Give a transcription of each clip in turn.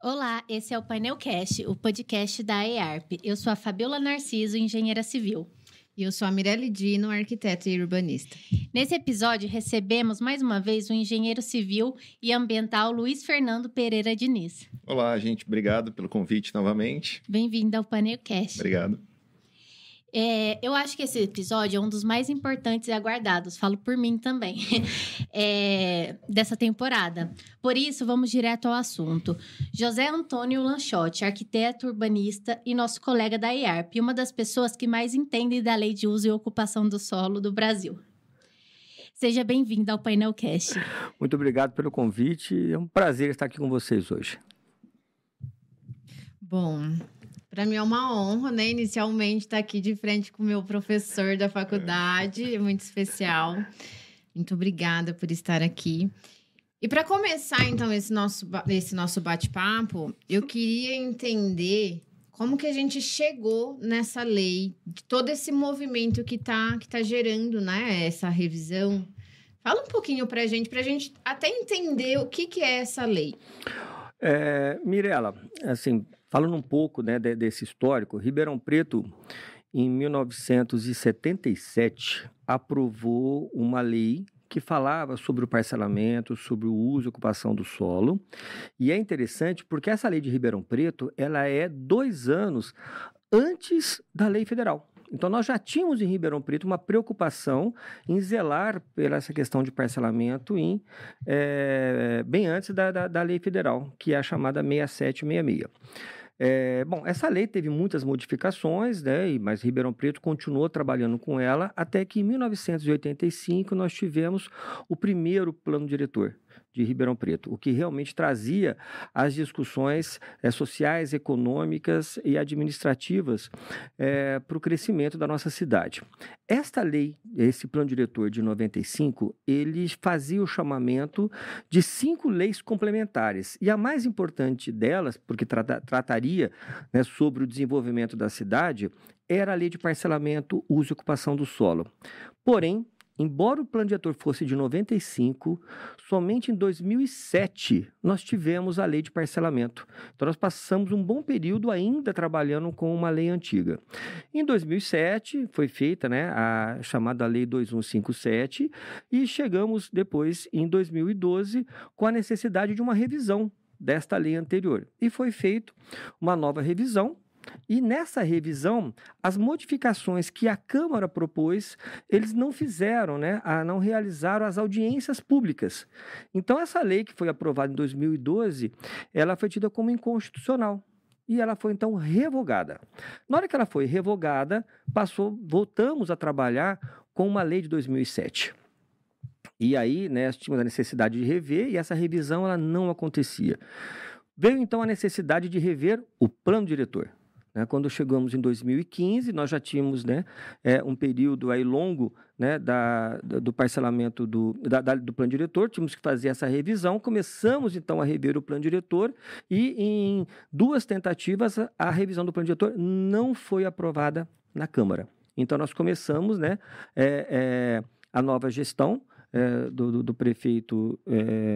Olá, esse é o Painelcast, o podcast da EARP. Eu sou a Fabiola Narciso, engenheira civil. E eu sou a Mirelle Dino, arquiteta e urbanista. Nesse episódio, recebemos mais uma vez o engenheiro civil e ambiental Luiz Fernando Pereira Diniz. Olá, gente. Obrigado pelo convite novamente. Bem-vindo ao Painelcast. Obrigado. Eu acho que esse episódio é um dos mais importantes e aguardados, falo por mim também, dessa temporada. Por isso, vamos direto ao assunto. José Antônio Lanchotti, arquiteto urbanista e nosso colega da EARP, uma das pessoas que mais entendem da Lei de Uso e Ocupação do Solo do Brasil. Seja bem-vindo ao Painelcast. Muito obrigado pelo convite, é um prazer estar aqui com vocês hoje. Bom, para mim é uma honra, né, inicialmente estar aqui de frente com o meu professor da faculdade, é muito especial. Muito obrigada por estar aqui. E para começar, então, esse nosso bate-papo, eu queria entender como que a gente chegou nessa lei, de todo esse movimento que tá gerando, né, essa revisão. Fala um pouquinho para a gente até entender o que é essa lei. Mirela, assim, falando um pouco, né, desse histórico, Ribeirão Preto, em 1977, aprovou uma lei que falava sobre o parcelamento, sobre o uso e ocupação do solo. E é interessante porque essa lei de Ribeirão Preto, ela é 2 anos antes da lei federal. Então, nós já tínhamos em Ribeirão Preto uma preocupação em zelar pela essa questão de parcelamento bem antes da lei federal, que é a chamada 6766. Bom, essa lei teve muitas modificações, né, mas Ribeirão Preto continuou trabalhando com ela até que em 1985 nós tivemos o primeiro plano diretor de Ribeirão Preto, o que realmente trazia as discussões sociais, econômicas e administrativas para o crescimento da nossa cidade. Esta lei, esse plano diretor de 95, ele fazia o chamamento de 5 leis complementares, e a mais importante delas, porque trataria, né, sobre o desenvolvimento da cidade, era a lei de parcelamento, uso e ocupação do solo. Porém, embora o plano diretor fosse de 95, somente em 2007 nós tivemos a lei de parcelamento. Então, nós passamos um bom período ainda trabalhando com uma lei antiga. Em 2007 foi feita, né, a chamada Lei 2157 e chegamos depois, em 2012, com a necessidade de uma revisão desta lei anterior. E foi feita uma nova revisão. E nessa revisão, as modificações que a Câmara propôs, eles não fizeram, né, não realizaram as audiências públicas. Então, essa lei que foi aprovada em 2012, ela foi tida como inconstitucional. E ela foi, então, revogada. Na hora que ela foi revogada, voltamos a trabalhar com uma lei de 2007. E aí, né, nós tínhamos a necessidade de rever, e essa revisão ela não acontecia. Veio, então, a necessidade de rever o plano diretor. Quando chegamos em 2015, nós já tínhamos, né, um período aí longo, né, do parcelamento do plano diretor, tínhamos que fazer essa revisão, começamos então a rever o plano diretor e em 2 tentativas a revisão do plano diretor não foi aprovada na Câmara. Então nós começamos, né, a nova gestão do prefeito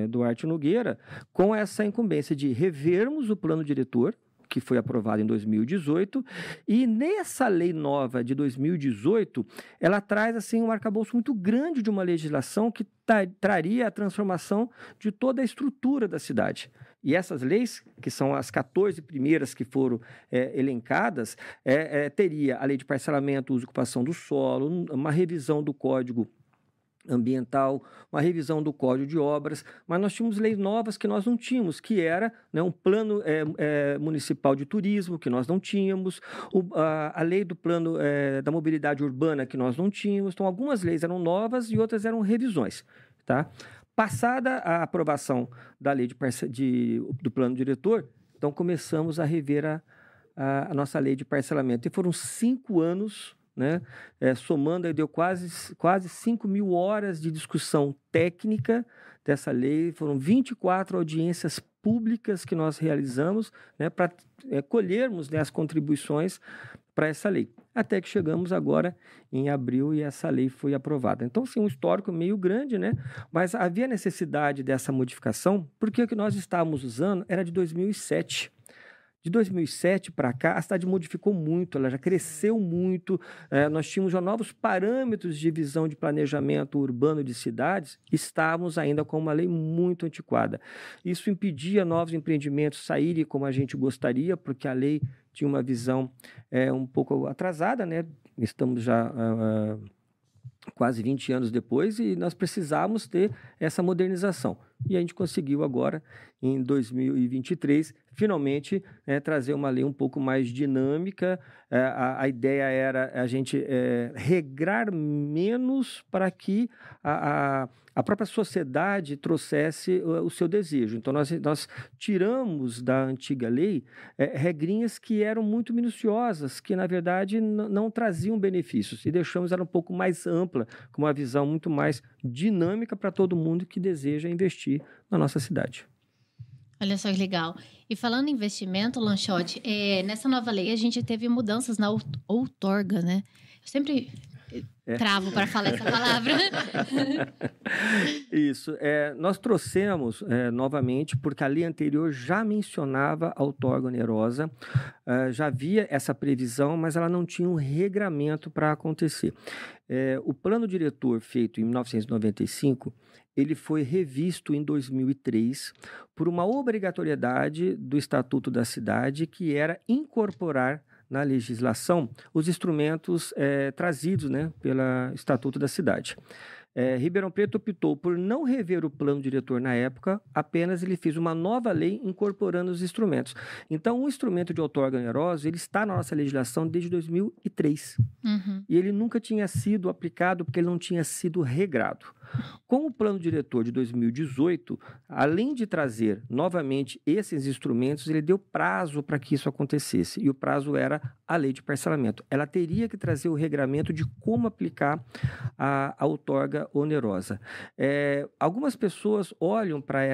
Duarte Nogueira com essa incumbência de revermos o plano diretor, que foi aprovado em 2018, e nessa lei nova de 2018, ela traz assim, um arcabouço muito grande de uma legislação que traria a transformação de toda a estrutura da cidade. E essas leis, que são as 14 primeiras que foram elencadas, teria a lei de parcelamento, uso e ocupação do solo, uma revisão do Código Ambiental, uma revisão do Código de Obras, mas nós tínhamos leis novas que nós não tínhamos, que era, né, um plano municipal de turismo, que nós não tínhamos, a lei do plano da mobilidade urbana, que nós não tínhamos. Então, algumas leis eram novas e outras eram revisões, tá? Passada a aprovação da lei do plano diretor, então começamos a rever a nossa lei de parcelamento. E foram 5 anos, né? Somando, aí deu quase 5.000 horas de discussão técnica dessa lei. Foram 24 audiências públicas que nós realizamos, né, para colhermos, né, as contribuições para essa lei. até que chegamos agora em abril e essa lei foi aprovada. Então, sim, um histórico meio grande, né? Mas havia necessidade dessa modificação, porque o que nós estávamos usando era de 2007. De 2007 para cá, a cidade modificou muito, ela já cresceu muito, nós tínhamos já novos parâmetros de visão de planejamento urbano de cidades, estávamos ainda com uma lei muito antiquada. Isso impedia novos empreendimentos saírem como a gente gostaria, porque a lei tinha uma visão um pouco atrasada, né? Estamos já quase 20 anos depois e nós precisávamos ter essa modernização. E a gente conseguiu agora, em 2023, finalmente trazer uma lei um pouco mais dinâmica. A ideia era a gente regrar menos para que a própria sociedade trouxesse o seu desejo. Então, nós tiramos da antiga lei regrinhas que eram muito minuciosas, que, na verdade, não traziam benefícios, e deixamos ela um pouco mais ampla, com uma visão muito mais dinâmica para todo mundo que deseja investir na nossa cidade. Olha só que legal. E falando em investimento, Lanchotti, nessa nova lei a gente teve mudanças na outorga, né? Eu sempre travo para falar essa palavra. Isso. Nós trouxemos novamente, porque a lei anterior já mencionava a outorga onerosa, já havia essa previsão, mas ela não tinha um regramento para acontecer. O plano diretor feito em 1995, ele foi revisto em 2003 por uma obrigatoriedade do Estatuto da Cidade, que era incorporar na legislação os instrumentos trazidos, né, pelo Estatuto da Cidade. Ribeirão Preto optou por não rever o plano diretor na época, apenas ele fez uma nova lei incorporando os instrumentos. Então, o instrumento de outorga onerosa, ele está na nossa legislação desde 2003. Uhum. E ele nunca tinha sido aplicado porque ele não tinha sido regrado. Com o plano diretor de 2018, além de trazer novamente esses instrumentos, ele deu prazo para que isso acontecesse. E o prazo era a lei de parcelamento. Ela teria que trazer o regramento de como aplicar a outorga onerosa. Algumas pessoas olham para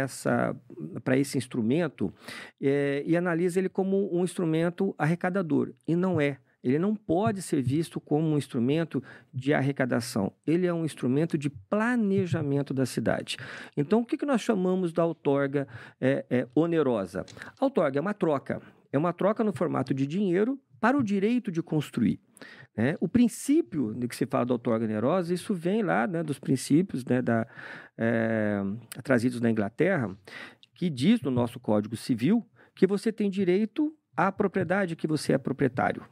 esse instrumento e analisam ele como um instrumento arrecadador. E não é. Ele não pode ser visto como um instrumento de arrecadação. Ele é um instrumento de planejamento da cidade. Então, o que nós chamamos da outorga onerosa? A outorga é uma troca. É uma troca no formato de dinheiro para o direito de construir. O princípio de que se fala da outorga onerosa, isso vem lá, né, dos princípios, né, trazidos na Inglaterra, que diz no nosso Código Civil que você tem direito à propriedade que você é proprietário.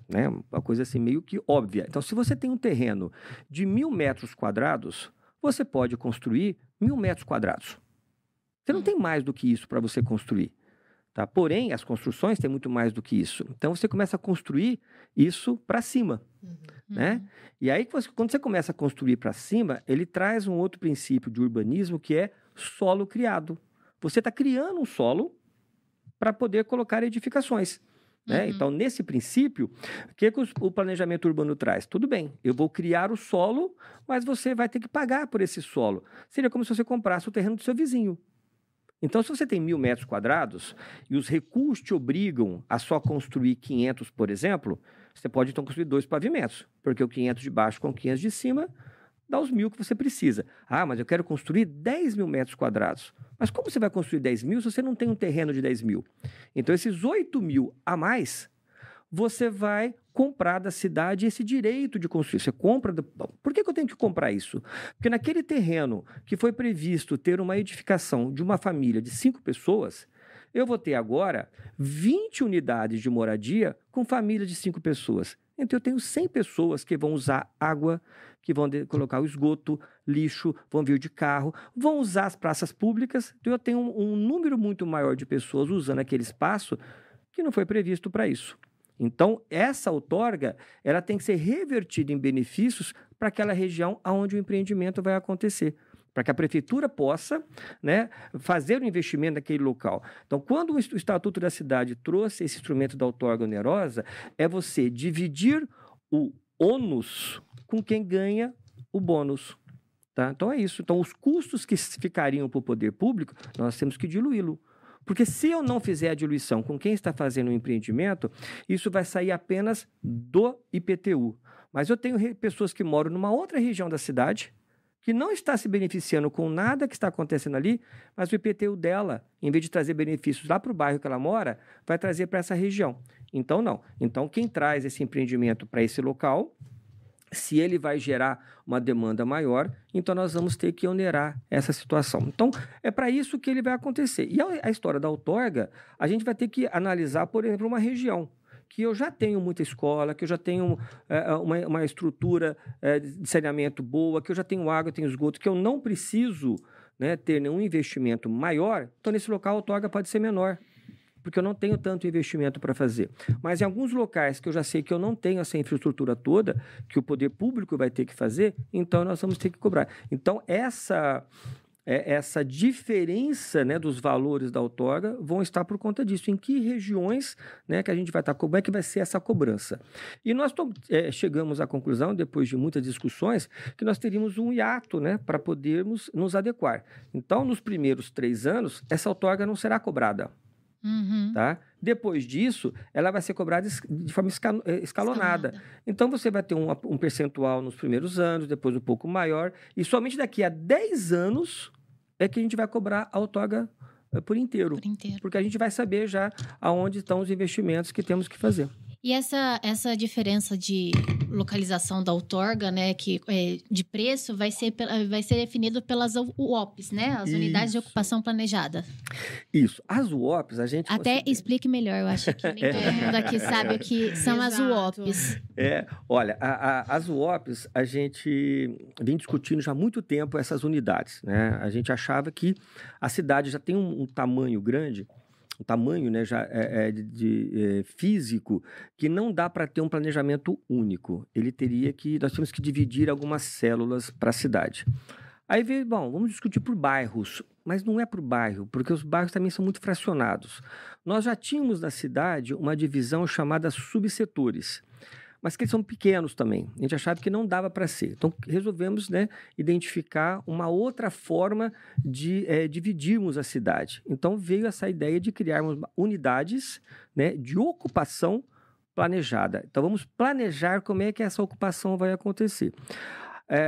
Né? Uma coisa assim meio que óbvia. Então, se você tem um terreno de 1.000 metros quadrados, você pode construir 1.000 metros quadrados. Você não tem mais do que isso para você construir. Tá? Porém, as construções têm muito mais do que isso. Então, você começa a construir isso para cima. Né? E aí, quando você começa a construir para cima, ele traz um outro princípio de urbanismo que é solo criado. Você está criando um solo para poder colocar edificações. Né? Então, nesse princípio, o que o planejamento urbano traz? Tudo bem, eu vou criar o solo, mas você vai ter que pagar por esse solo. Seria como se você comprasse o terreno do seu vizinho. Então, se você tem 1.000 metros quadrados e os recursos te obrigam a só construir 500, por exemplo, você pode então construir 2 pavimentos, porque o 500 de baixo com o 500 de cima dá os 1.000 que você precisa. Ah, mas eu quero construir 10.000 metros quadrados. Mas como você vai construir 10.000 se você não tem um terreno de 10.000? Então, esses 8.000 a mais, você vai comprar da cidade esse direito de construir. Você compra... Por que eu tenho que comprar isso? Porque naquele terreno que foi previsto ter uma edificação de uma família de 5 pessoas, eu vou ter agora 20 unidades de moradia com família de 5 pessoas. Então, eu tenho 100 pessoas que vão usar água, que vão colocar o esgoto, lixo, vão vir de carro, vão usar as praças públicas. Então, eu tenho um número muito maior de pessoas usando aquele espaço que não foi previsto para isso. Então, essa outorga, ela tem que ser revertida em benefícios para aquela região onde o empreendimento vai acontecer, para que a prefeitura possa, né, fazer o investimento naquele local. Então, quando o Estatuto da Cidade trouxe esse instrumento da outorga onerosa, é você dividir o ônus com quem ganha o bônus. Tá? Então, é isso. Então, os custos que ficariam para o poder público, nós temos que diluí-lo. Porque se eu não fizer a diluição com quem está fazendo o empreendimento, isso vai sair apenas do IPTU. Mas eu tenho pessoas que moram numa outra região da cidade, que não está se beneficiando com nada que está acontecendo ali, mas o IPTU dela, em vez de trazer benefícios lá para o bairro que ela mora, vai trazer para essa região. Então, não. Então, quem traz esse empreendimento para esse local, se ele vai gerar uma demanda maior, então nós vamos ter que onerar essa situação. Então, é para isso que ele vai acontecer. E a história da outorga, a gente vai ter que analisar, por exemplo, uma região que eu já tenho muita escola, que eu já tenho uma estrutura de saneamento boa, que eu já tenho água, tenho esgoto, que eu não preciso, né, ter nenhum investimento maior, então nesse local a outorga pode ser menor, porque eu não tenho tanto investimento para fazer. Mas em alguns locais que eu já sei que eu não tenho essa infraestrutura toda, que o poder público vai ter que fazer, então nós vamos ter que cobrar. Então essa diferença, né, dos valores da outorga vão estar por conta disso. Em que regiões, né, que a gente vai estar, como é que vai ser essa cobrança? E nós chegamos à conclusão, depois de muitas discussões, que nós teríamos um hiato, né, para podermos nos adequar. Então, nos primeiros 3 anos, essa outorga não será cobrada. Tá? Depois disso, ela vai ser cobrada de forma escalonada. Então, você vai ter um percentual nos primeiros anos, depois um pouco maior, e somente daqui a 10 anos é que a gente vai cobrar a outorga por inteiro. Porque a gente vai saber já aonde estão os investimentos que temos que fazer. E essa diferença de localização da outorga, né, de preço, vai ser definido pelas UOPs, né? As Unidades de Ocupação Planejada. Isso. As UOPs, a gente... Até explique melhor, eu acho que nem todo mundo aqui sabe o que são as UOPs. Olha, as UOPs, a gente vem discutindo já há muito tempo essas unidades, né? A gente achava que a cidade já tem um tamanho grande, um tamanho, né, já físico, que não dá para ter um planejamento único. Nós temos que dividir algumas células para a cidade. Aí veio, vamos discutir por bairros, mas não é por bairro, porque os bairros também são muito fracionados. Nós já tínhamos na cidade uma divisão chamada subsetores, mas que eles são pequenos também. A gente achava que não dava para ser. Então, resolvemos, né, identificar uma outra forma de dividirmos a cidade. Então, veio essa ideia de criarmos unidades, né, de ocupação planejada. Então, vamos planejar como é que essa ocupação vai acontecer.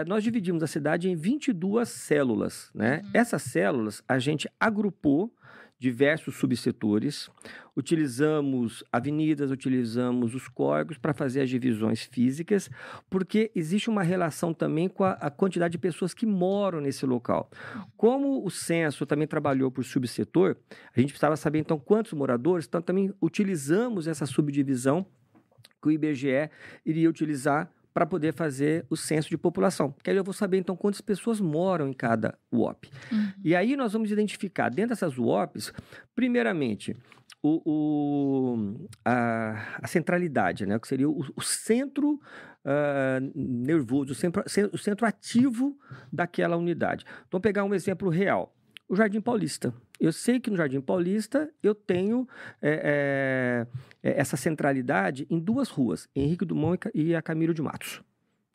Nós dividimos a cidade em 22 células, né? Essas células, a gente agrupou diversos subsetores, utilizamos avenidas, utilizamos os córregos para fazer as divisões físicas, porque existe uma relação também com a quantidade de pessoas que moram nesse local. Como o censo também trabalhou por subsetor, a gente precisava saber, então, quantos moradores, então também utilizamos essa subdivisão que o IBGE iria utilizar para poder fazer o censo de população. Porque aí eu vou saber, então, quantas pessoas moram em cada UOP. E aí nós vamos identificar, dentro dessas UOPs, primeiramente, a centralidade, né? Que seria o centro nervoso, o centro ativo daquela unidade. Então, pegar um exemplo real. O Jardim Paulista. Eu sei que no Jardim Paulista eu tenho essa centralidade em 2 ruas, Henrique Dumont e a Camilo de Matos.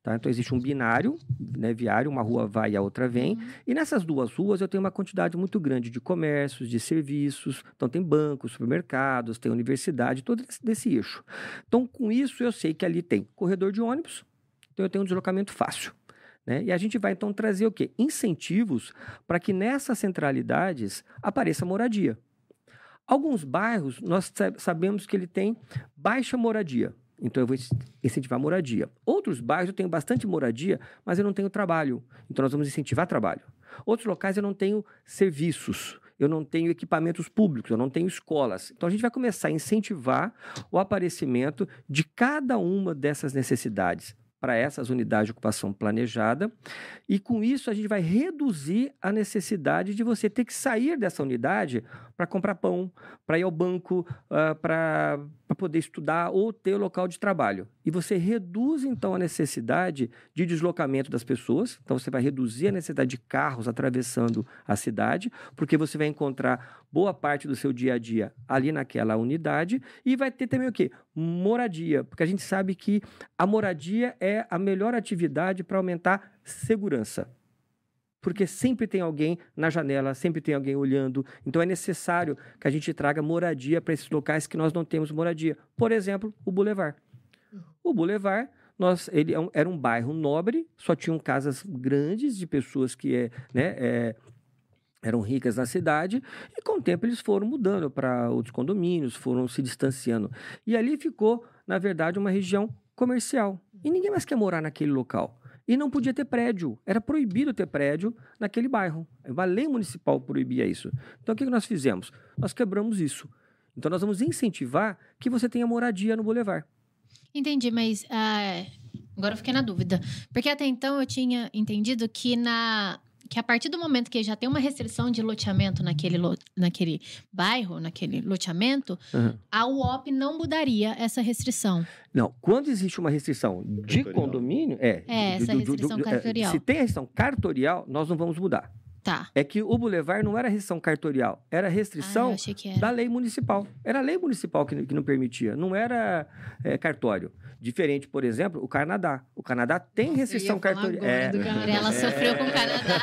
Tá? Então, existe um binário, né, viário, uma rua vai e a outra vem. E nessas 2 ruas eu tenho uma quantidade muito grande de comércios, de serviços. Então, tem bancos, supermercados, tem universidade, todo desse eixo. Então, com isso, eu sei que ali tem corredor de ônibus, então eu tenho um deslocamento fácil. Né? E a gente vai, então, trazer o quê? Incentivos para que nessas centralidades apareça moradia. Alguns bairros, nós sabemos que ele tem baixa moradia. Então, eu vou incentivar moradia. Outros bairros, eu tenho bastante moradia, mas eu não tenho trabalho. Então, nós vamos incentivar trabalho. Outros locais, eu não tenho serviços. Eu não tenho equipamentos públicos, eu não tenho escolas. Então, a gente vai começar a incentivar o aparecimento de cada uma dessas necessidades para essas unidades de ocupação planejada, e com isso a gente vai reduzir a necessidade de você ter que sair dessa unidade para comprar pão, para ir ao banco, para poder estudar ou ter o local de trabalho. E você reduz, então, a necessidade de deslocamento das pessoas, então você vai reduzir a necessidade de carros atravessando a cidade, porque você vai encontrar boa parte do seu dia a dia ali naquela unidade, e vai ter também o quê? Moradia, porque a gente sabe que a moradia é a melhor atividade para aumentar segurança. porque sempre tem alguém na janela, sempre tem alguém olhando. Então, é necessário que a gente traga moradia para esses locais que nós não temos moradia. Por exemplo, o Boulevard. O Boulevard, era um bairro nobre, só tinham casas grandes de pessoas que eram ricas na cidade, e com o tempo eles foram mudando para outros condomínios, foram se distanciando. E ali ficou, na verdade, uma região comercial. E ninguém mais quer morar naquele local. E não podia ter prédio. Era proibido ter prédio naquele bairro. A lei municipal proibia isso. Então, o que nós fizemos? Nós quebramos isso. Então, nós vamos incentivar que você tenha moradia no Boulevard. Entendi, mas agora eu fiquei na dúvida. Porque até então eu tinha entendido que a partir do momento que já tem uma restrição de loteamento naquele bairro, naquele loteamento, a UOP não mudaria essa restrição. Não, quando existe uma restrição de condomínio... essa restrição cartorial. Se tem a restrição cartorial, nós não vamos mudar. Tá. É que o Boulevard não era restrição cartorial, era restrição da lei municipal. Era a lei municipal que não permitia, não era cartório. Diferente, por exemplo, o Canadá. O Canadá tem restrição cartorial. Ela sofreu com o Canadá.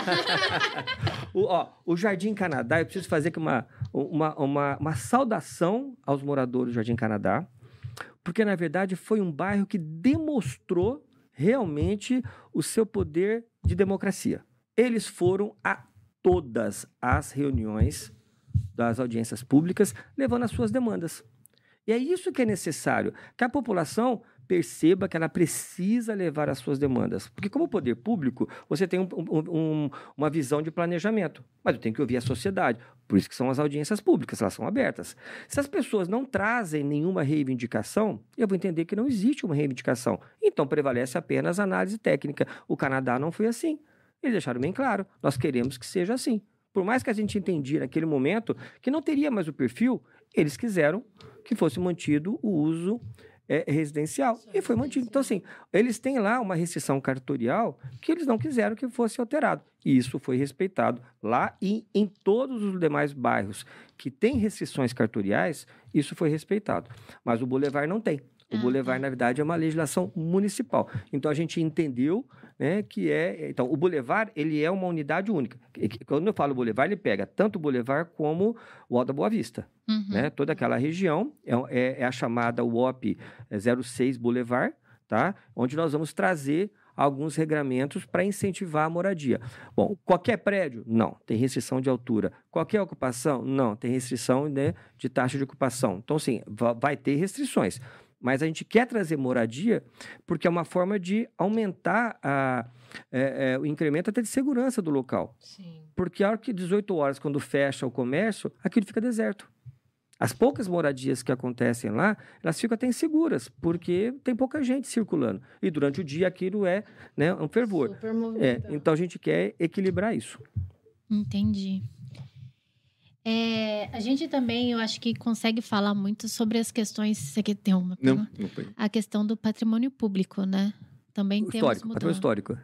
O Jardim Canadá, eu preciso fazer aqui uma saudação aos moradores do Jardim Canadá, porque, na verdade, foi um bairro que demonstrou realmente o seu poder de democracia. Eles foram a todas as reuniões das audiências públicas, levando as suas demandas. E é isso que é necessário, que a população perceba que ela precisa levar as suas demandas. Porque como poder público, você tem uma visão de planejamento, mas eu tenho que ouvir a sociedade. Por isso que são as audiências públicas, elas são abertas. Se as pessoas não trazem nenhuma reivindicação, eu vou entender que não existe uma reivindicação. Então prevalece apenas a análise técnica. O Canadá não foi assim. Eles deixaram bem claro, nós queremos que seja assim. Por mais que a gente entendia naquele momento que não teria mais o perfil, eles quiseram que fosse mantido o uso residencial. E foi mantido. Então, assim, eles têm lá uma restrição cartorial que eles não quiseram que fosse alterado. E isso foi respeitado lá e em todos os demais bairros que têm restrições cartoriais, isso foi respeitado. Mas o Boulevard não tem. O Boulevard, na verdade, é uma legislação municipal. Então, a gente entendeu, né, que Então, o Boulevard, ele é uma unidade única. Quando eu falo Boulevard, ele pega tanto o Boulevard como o Alto da Boa Vista. Né? Toda aquela região é a chamada UOP 06 Boulevard, tá? Onde nós vamos trazer alguns regramentos para incentivar a moradia. Bom, qualquer prédio? Não, tem restrição de altura. Qualquer ocupação? Não, tem restrição, né, de taxa de ocupação. Então, sim, vai ter restrições. Mas a gente quer trazer moradia porque é uma forma de aumentar o incremento até de segurança do local. Sim. Porque a hora que 18 horas, quando fecha o comércio, aquilo fica deserto. As poucas moradias que acontecem lá, elas ficam até inseguras, porque tem pouca gente circulando. E durante o dia aquilo é, né, um fervor. Super movimentado. Então a gente quer equilibrar isso. Entendi. A gente também, eu acho que consegue falar muito sobre as questões... Você quer ter uma pergunta? Não foi. A questão do patrimônio público, né? Também temos Patrimônio histórico.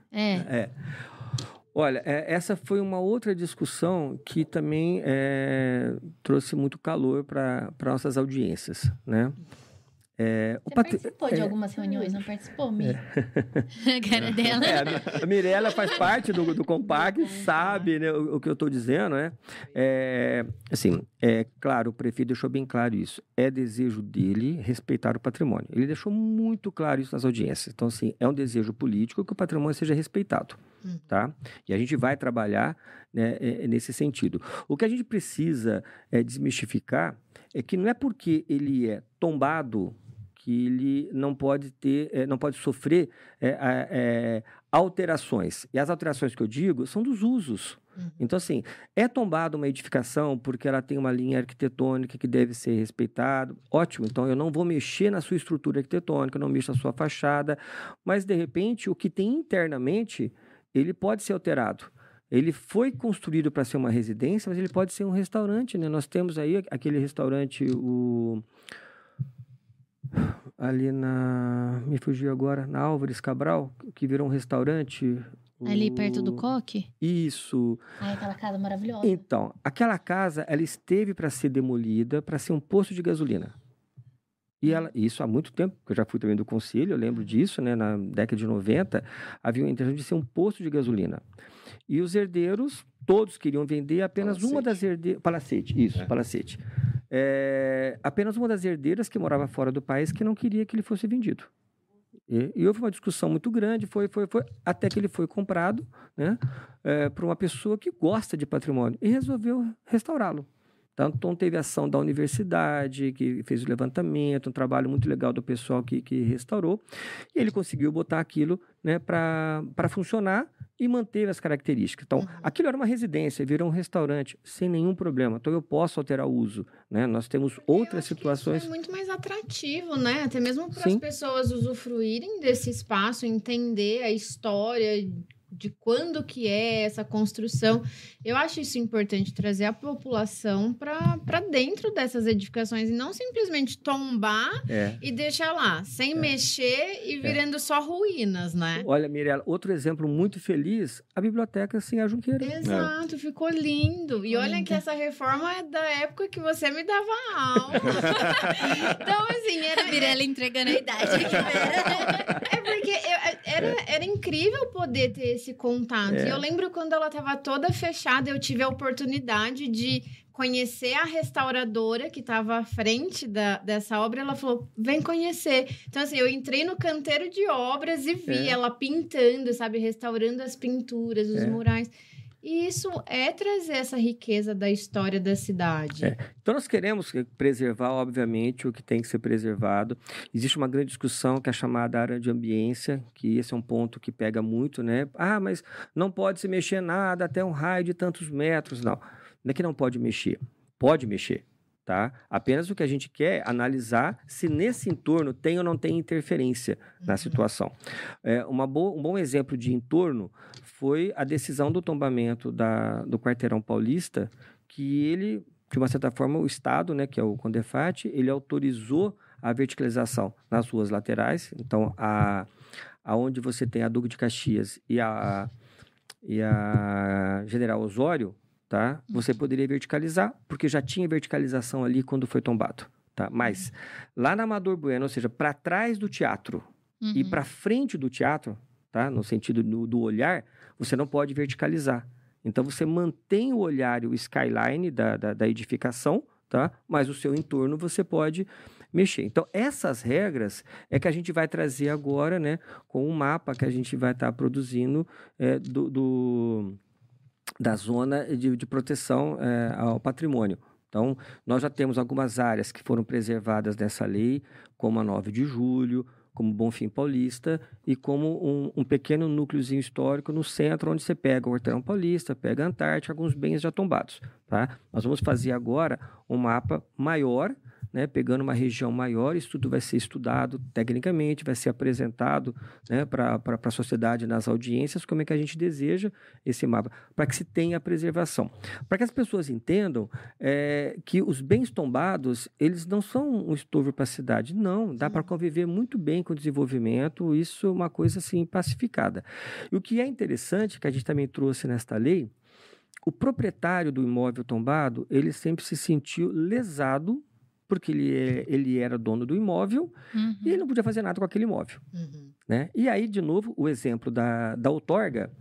Olha, essa foi uma outra discussão que também trouxe muito calor para nossas audiências, né? Você participou de algumas reuniões, não participou, Mi? A cara dela. A Mirella faz parte do Compaq, sabe, né, o que eu estou dizendo, né? Assim, claro, o prefeito deixou bem claro isso. É desejo dele respeitar o patrimônio. Ele deixou muito claro isso nas audiências. Então, assim, é um desejo político que o patrimônio seja respeitado, tá? E a gente vai trabalhar, né, nesse sentido. O que a gente precisa desmistificar é que não é porque ele é tombado que ele não pode sofrer alterações. E as alterações que eu digo são dos usos. Então, assim, é tombada uma edificação porque ela tem uma linha arquitetônica que deve ser respeitada. Ótimo, então eu não vou mexer na sua estrutura arquitetônica, eu não mexo na sua fachada, mas, de repente, o que tem internamente, ele pode ser alterado. Ele foi construído para ser uma residência, mas ele pode ser um restaurante, né? Nós temos aí aquele restaurante, ali me fugiu agora, na Álvares Cabral, que virou um restaurante. Ali perto do Coque? Isso. Aquela casa maravilhosa. Então, aquela casa, ela esteve para ser demolida, para ser um posto de gasolina. E isso há muito tempo, porque eu já fui também do conselho, eu lembro disso, né? Na década de 90, havia uma intenção de ser um posto de gasolina. E os herdeiros, todos queriam vender apenas uma das herdeiras... Palacete, isso, Palacete. Apenas uma das herdeiras que morava fora do país que não queria que ele fosse vendido. E houve uma discussão muito grande, foi, até que ele foi comprado, né? Por uma pessoa que gosta de patrimônio e resolveu restaurá-lo. Então, teve ação da universidade, que fez o levantamento, um trabalho muito legal do pessoal que restaurou, e ele conseguiu botar aquilo, né, para funcionar e manter as características. Então, aquilo era uma residência, virou um restaurante, sem nenhum problema. Então, eu posso alterar o uso, né? Nós temos outras situações... Isso é muito mais atrativo, né? Até mesmo para as pessoas usufruírem desse espaço, entender a história de quando que é essa construção. Eu acho isso importante, trazer a população para dentro dessas edificações e não simplesmente tombar e deixar lá, sem mexer e virando só ruínas, né? Olha, Mirella, outro exemplo muito feliz, a biblioteca Sinhá Junqueira. Exato, ficou lindo. E olha que essa reforma é da época que você me dava aula. Então, assim, era... A Mirella entregando a idade aqui. Porque era incrível poder ter esse contato. E eu lembro quando ela estava toda fechada, eu tive a oportunidade de conhecer a restauradora que estava à frente dessa obra. Ela falou, vem conhecer. Então, assim, eu entrei no canteiro de obras e vi ela pintando, sabe? Restaurando as pinturas, os murais. E isso é trazer essa riqueza da história da cidade. Então, nós queremos preservar, obviamente, o que tem que ser preservado. Existe uma grande discussão que é chamada área de ambiência, que esse é um ponto que pega muito, né? Ah, mas não pode se mexer nada até um raio de tantos metros. Não é que não pode mexer. Pode mexer, tá? Apenas o que a gente quer é analisar se nesse entorno tem ou não tem interferência na situação. Um bom exemplo de entorno foi a decisão do tombamento do Quarteirão Paulista, que ele, de uma certa forma, o Estado, né, que é o Condefat, ele autorizou a verticalização nas ruas laterais. Então, aonde você tem a Duque de Caxias e a General Osório, tá? Você poderia verticalizar, porque já tinha verticalização ali quando foi tombado, tá? Mas lá na Amador Bueno, ou seja, para trás do teatro e para frente do teatro, tá? No sentido do olhar, você não pode verticalizar. Então, você mantém o olhar e o skyline da edificação, tá? Mas o seu entorno você pode mexer. Então, essas regras é que a gente vai trazer agora, né? Com um mapa que a gente vai estar produzindo da zona de proteção ao patrimônio. Então, nós já temos algumas áreas que foram preservadas nessa lei, como a 9 de Julho, como Bonfim Paulista e como um pequeno núcleozinho histórico no centro, onde você pega o Quarteirão Paulista, pega a Antártica, alguns bens já tombados, tá? Nós vamos fazer agora um mapa maior, né, pegando uma região maior, isso tudo vai ser estudado tecnicamente, vai ser apresentado, né, para a sociedade nas audiências, como é que a gente deseja esse mapa, para que se tenha a preservação. Para que as pessoas entendam que os bens tombados, eles não são um estorvo para a cidade, não, dá para conviver muito bem com o desenvolvimento, isso é uma coisa assim pacificada. E o que é interessante, que a gente também trouxe nesta lei, o proprietário do imóvel tombado, ele sempre se sentiu lesado, porque ele era dono do imóvel e ele não podia fazer nada com aquele imóvel. Né? E aí, de novo, o exemplo da outorga,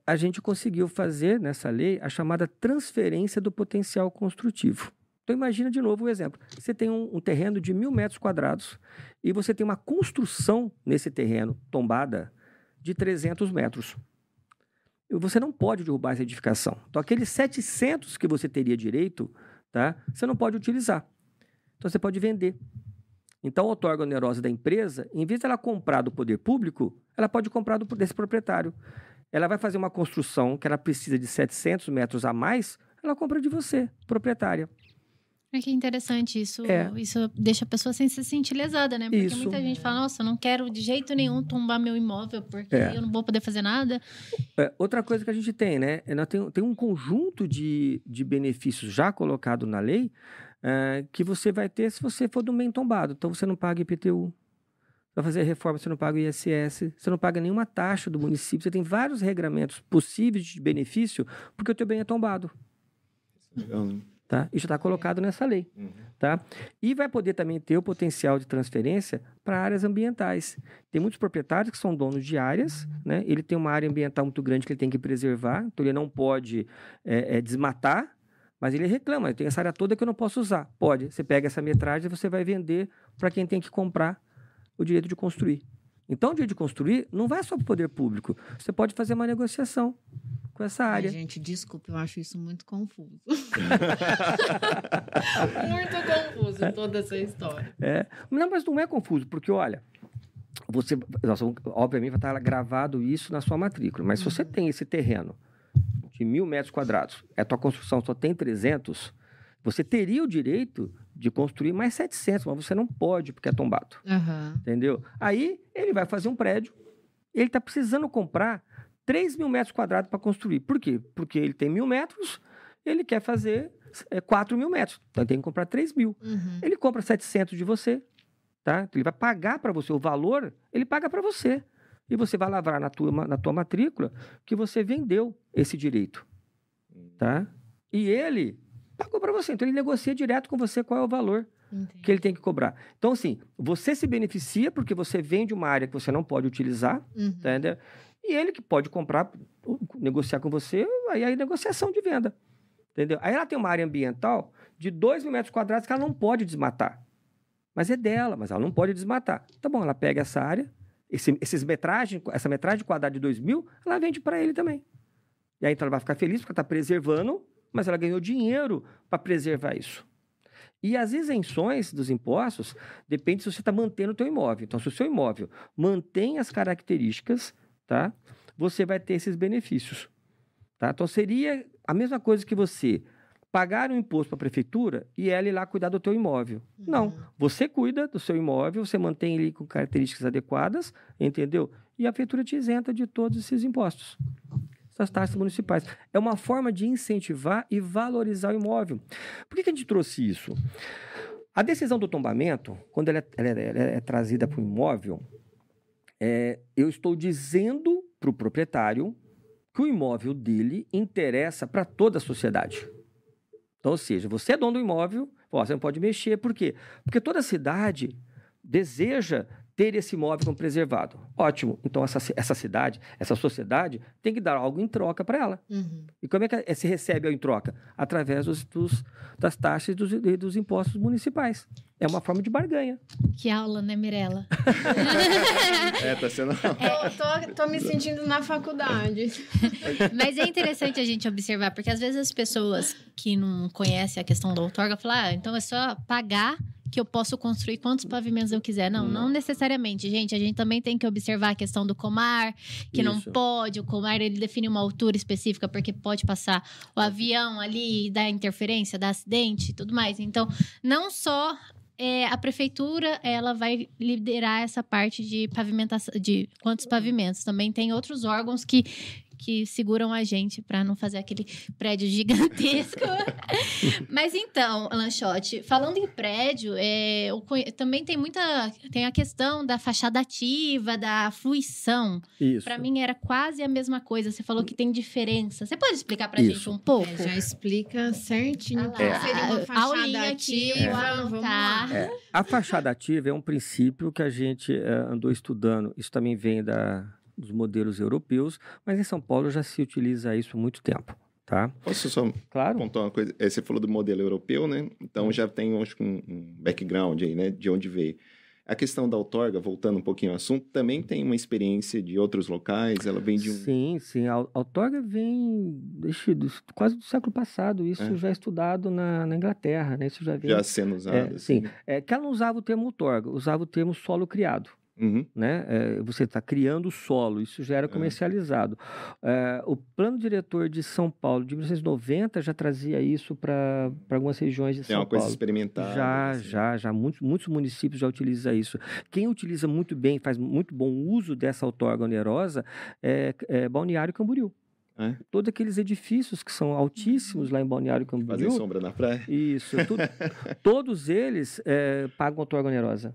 a gente conseguiu fazer nessa lei a chamada transferência do potencial construtivo. Então, imagina de novo o exemplo. Você tem um terreno de 1.000 metros quadrados e você tem uma construção nesse terreno tombada de 300 metros. Você não pode derrubar essa edificação. Então, aqueles 700 que você teria direito, tá? Você não pode utilizar. Então, você pode vender. Então, a outorga onerosa da empresa, em vez de ela comprar do poder público, ela pode comprar desse proprietário. Ela vai fazer uma construção que ela precisa de 700 metros a mais, ela compra de você, proprietária. É que interessante isso. Isso deixa a pessoa sem se sentir lesada, né? Porque muita gente fala, nossa, eu não quero de jeito nenhum tombar meu imóvel, porque eu não vou poder fazer nada. Outra coisa que a gente tem, né? Tem um conjunto de benefícios já colocado na lei que você vai ter se você for do bem tombado. Então, você não paga IPTU. Vai fazer reforma, você não paga o ISS. Você não paga nenhuma taxa do município. Você tem vários regramentos possíveis de benefício porque o teu bem é tombado. Legal, né? Tá? Isso está colocado nessa lei. Tá? E vai poder também ter o potencial de transferência para áreas ambientais. Tem muitos proprietários que são donos de áreas, né? Ele tem uma área ambiental muito grande que ele tem que preservar, então ele não pode desmatar, mas ele reclama, eu tenho essa área toda que eu não posso usar. Pode, você pega essa metragem e você vai vender para quem tem que comprar o direito de construir. Então, o direito de construir não vai só para o poder público, você pode fazer uma negociação com essa área. Ai, gente, desculpa, eu acho isso muito confuso. Muito confuso toda essa história. Não, mas não é confuso, porque olha, obviamente vai estar gravado isso na sua matrícula, mas se você tem esse terreno de 1.000 metros quadrados, a tua construção só tem 300, você teria o direito de construir mais 700, mas você não pode porque é tombado. Entendeu? Aí ele vai fazer um prédio, ele está precisando comprar 3.000 metros quadrados para construir. Por quê? Porque ele tem 1.000 metros, ele quer fazer 4.000 metros. Então, ele tem que comprar 3.000. Ele compra 700 de você, tá? Ele vai pagar para você o valor, ele paga para você. E você vai lavrar na tua matrícula que você vendeu esse direito, tá? E ele pagou para você. Então, ele negocia direto com você qual é o valor que ele tem que cobrar. Então, assim, você se beneficia porque você vende uma área que você não pode utilizar, tá, entendeu? E ele que pode comprar, negociar com você, aí é negociação de venda, entendeu? Aí ela tem uma área ambiental de 2.000 metros quadrados que ela não pode desmatar. Mas é dela, mas ela não pode desmatar. Tá bom, ela pega essa área, essa metragem quadrada de 2.000, ela vende para ele também. E aí então ela vai ficar feliz porque ela está preservando, mas ela ganhou dinheiro para preservar isso. E as isenções dos impostos depende se você está mantendo o teu imóvel. Então, se o seu imóvel mantém as características, tá? Você vai ter esses benefícios, tá? Então, seria a mesma coisa que você pagar um imposto para a prefeitura e ela ir lá cuidar do teu imóvel. Não, você cuida do seu imóvel, você mantém ele com características adequadas, entendeu? E a prefeitura te isenta de todos esses impostos, essas taxas municipais. É uma forma de incentivar e valorizar o imóvel. Por que a gente trouxe isso? A decisão do tombamento, quando ela é trazida para o imóvel, eu estou dizendo para o proprietário que o imóvel dele interessa para toda a sociedade. Então, ou seja, você é dono do imóvel, você não pode mexer. Por quê? Porque toda a cidade deseja ter esse imóvel como preservado. Ótimo. Então, essa cidade, essa sociedade, tem que dar algo em troca para ela. E como é que se recebe algo em troca? Através das taxas e dos impostos municipais. É uma forma de barganha. Que aula, né, Mirella? Tá sendo... Tô me sentindo na faculdade. Mas é interessante a gente observar, porque às vezes as pessoas que não conhecem a questão da outorga falam, então é só pagar que eu posso construir quantos pavimentos eu quiser. Não necessariamente, gente. A gente também tem que observar a questão do Comar, que não pode. O Comar, ele define uma altura específica, porque pode passar o avião ali, dar interferência, dar acidente e tudo mais. Então, não só a prefeitura, ela vai liderar essa parte de pavimentação, de quantos pavimentos. Também tem outros órgãos que seguram a gente para não fazer aquele prédio gigantesco. Mas então, Lanchotti, falando em prédio, também tem a questão da fachada ativa, da fruição. Isso. Para mim era quase a mesma coisa. Você falou que tem diferença. Você pode explicar para a gente um pouco? Já explica certinho o que lá. seria uma fachada aqui, ativa. Vamos lá. A fachada ativa é um princípio que a gente andou estudando. Isso também vem dos modelos europeus, mas em São Paulo já se utiliza isso há muito tempo, tá? Posso só contar uma coisa? Você falou do modelo europeu, né? Então já tem, acho que um background aí, né? De onde veio. A questão da outorga, voltando um pouquinho ao assunto, também tem uma experiência de outros locais? Ela vem de um... Sim. A outorga vem quase do século passado. Isso já é estudado na Inglaterra, né? Isso já vem... Já sendo usado, assim. Sim. Que ela não usava o termo outorga, usava o termo solo criado. Né? Você está criando o solo, isso já era comercializado. O plano diretor de São Paulo de 1990 já trazia isso para algumas regiões de São Paulo. É uma coisa experimentada. Já. Muitos municípios já utilizam isso. Quem utiliza muito bem, faz muito bom uso dessa outorga onerosa é Balneário Camboriú. Todos aqueles edifícios que são altíssimos lá em Balneário Camboriú. Fazem sombra na praia. Isso. Todos eles pagam outorga onerosa.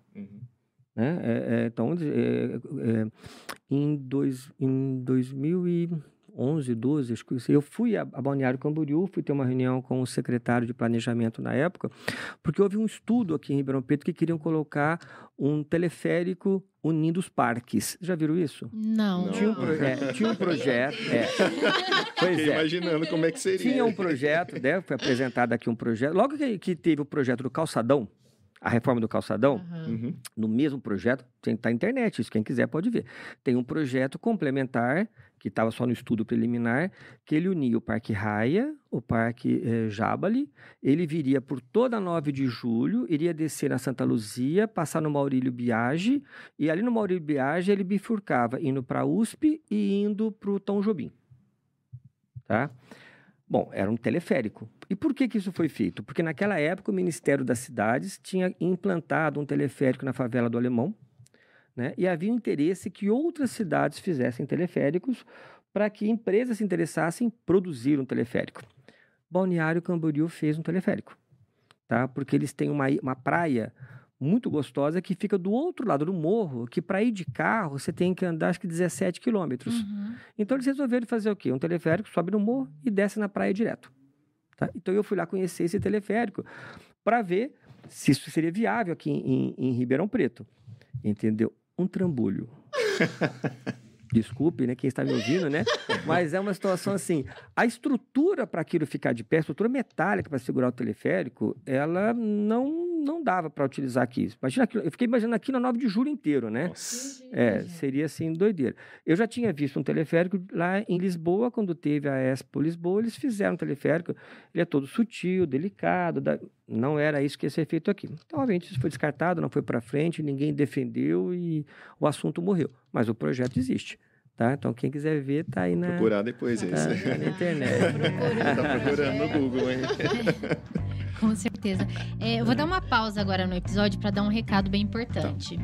Então, em 2011, 11, 12, acho que eu fui a Balneário Camboriú, fui ter uma reunião com o secretário de planejamento na época, porque houve um estudo aqui em Ribeirão Preto que queriam colocar um teleférico unindo os parques. Já viram isso? Não. Tinha um projeto. Pois Fiquei é. imaginando como é que seria. Tinha um projeto, né? Foi apresentado aqui um projeto. Logo que teve o projeto do calçadão, a reforma do calçadão, Uhum. no mesmo projeto, tem tá na internet, isso quem quiser pode ver. Tem um projeto complementar, que estava só no estudo preliminar, que ele unia o Parque Raia, o Parque Jabali, ele viria por toda a 9 de julho, iria descer na Santa Luzia, passar no Maurílio Biagi, e ali no Maurílio Biagi ele bifurcava, indo para a USP e indo para o Tom Jobim. Tá? Bom, era um teleférico. E por que isso foi feito? Porque naquela época o Ministério das Cidades tinha implantado um teleférico na favela do Alemão, né? E havia um interesse que outras cidades fizessem teleféricos para que empresas se interessassem em produzir um teleférico. Balneário Camboriú fez um teleférico, tá? Porque eles têm uma praia muito gostosa que fica do outro lado do morro, que para ir de carro você tem que andar acho que 17 quilômetros. Uhum. Então eles resolveram fazer o quê? Um teleférico, sobe no morro e desce na praia direto. Tá? Então eu fui lá conhecer esse teleférico para ver se isso seria viável aqui em Ribeirão Preto. Entendeu? Um trambolho. Desculpe, né, quem está me ouvindo, né? Mas é uma situação assim, a estrutura para aquilo ficar de pé, a estrutura metálica para segurar o teleférico, ela não dava para utilizar aqui. Imagina aquilo, eu fiquei imaginando aqui na 9 de julho inteiro, né? Nossa. Seria assim, doideira. Eu já tinha visto um teleférico lá em Lisboa, quando teve a Expo Lisboa, eles fizeram um teleférico, ele é todo sutil, delicado, não era isso que ia ser feito aqui. Então, obviamente, isso foi descartado, não foi para frente, ninguém defendeu e o assunto morreu. Mas o projeto existe, tá? Então, quem quiser ver, tá aí na... Procurar depois Tá esse. na internet. Tá procurando no Google, hein? Com certeza. Eu vou dar uma pausa agora no episódio para dar um recado bem importante.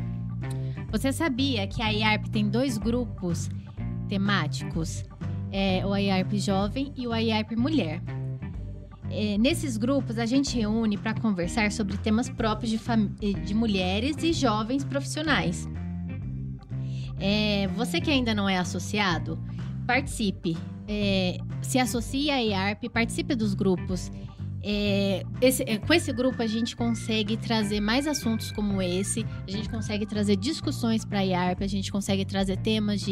Você sabia que a IARP tem 2 grupos temáticos? O IARP Jovem e o IARP Mulher. Nesses grupos, a gente reúne para conversar sobre temas próprios de mulheres e jovens profissionais. Você que ainda não é associado, participe. Se associe à IARP, participe dos grupos. Com esse grupo, a gente consegue trazer mais assuntos como esse, a gente consegue trazer discussões para a IARP, a gente consegue trazer temas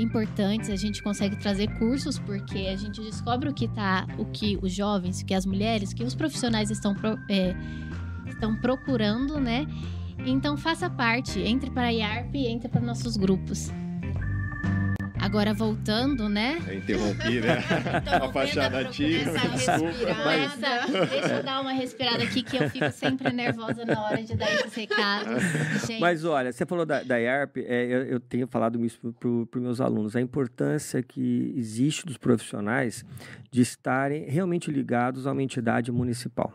importantes, a gente consegue trazer cursos, porque a gente descobre o que os jovens, o que as mulheres, o que os profissionais estão procurando, né? Então, faça parte, entre para a IARP e entre para nossos grupos. Agora, voltando, né? Eu interrompi, né? A fachada ativa. Desculpa. Deixa eu dar uma respirada aqui, que eu fico sempre nervosa na hora de dar esses recados. Gente. Mas olha, você falou da IARP, eu tenho falado isso para os meus alunos, a importância que existe dos profissionais de estarem realmente ligados a uma entidade municipal.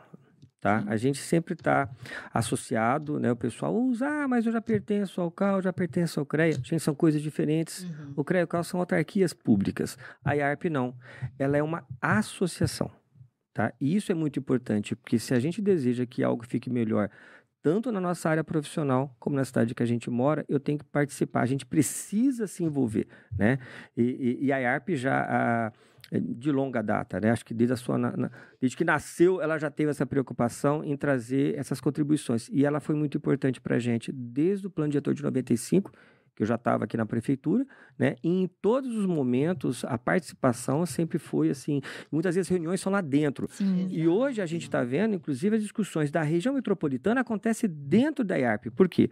Tá? A gente sempre está associado, né? O pessoal usa, mas eu já pertenço ao CAL, já pertenço ao CREA. Gente, são coisas diferentes. Uhum. O CREA e o CAL são autarquias públicas. A IARP não. Ela é uma associação, tá? E isso é muito importante, porque se a gente deseja que algo fique melhor, tanto na nossa área profissional, como na cidade que a gente mora, eu tenho que participar. A gente precisa se envolver, né? E a IARP já... de longa data, né? Acho que desde que nasceu, ela já teve essa preocupação em trazer essas contribuições. E ela foi muito importante para a gente, desde o plano diretor de 95, que eu já estava aqui na prefeitura, né? E em todos os momentos, a participação sempre foi assim. Muitas vezes as reuniões são lá dentro. Sim. E hoje a gente está vendo, inclusive, as discussões da região metropolitana acontecem dentro da IARP. Por quê?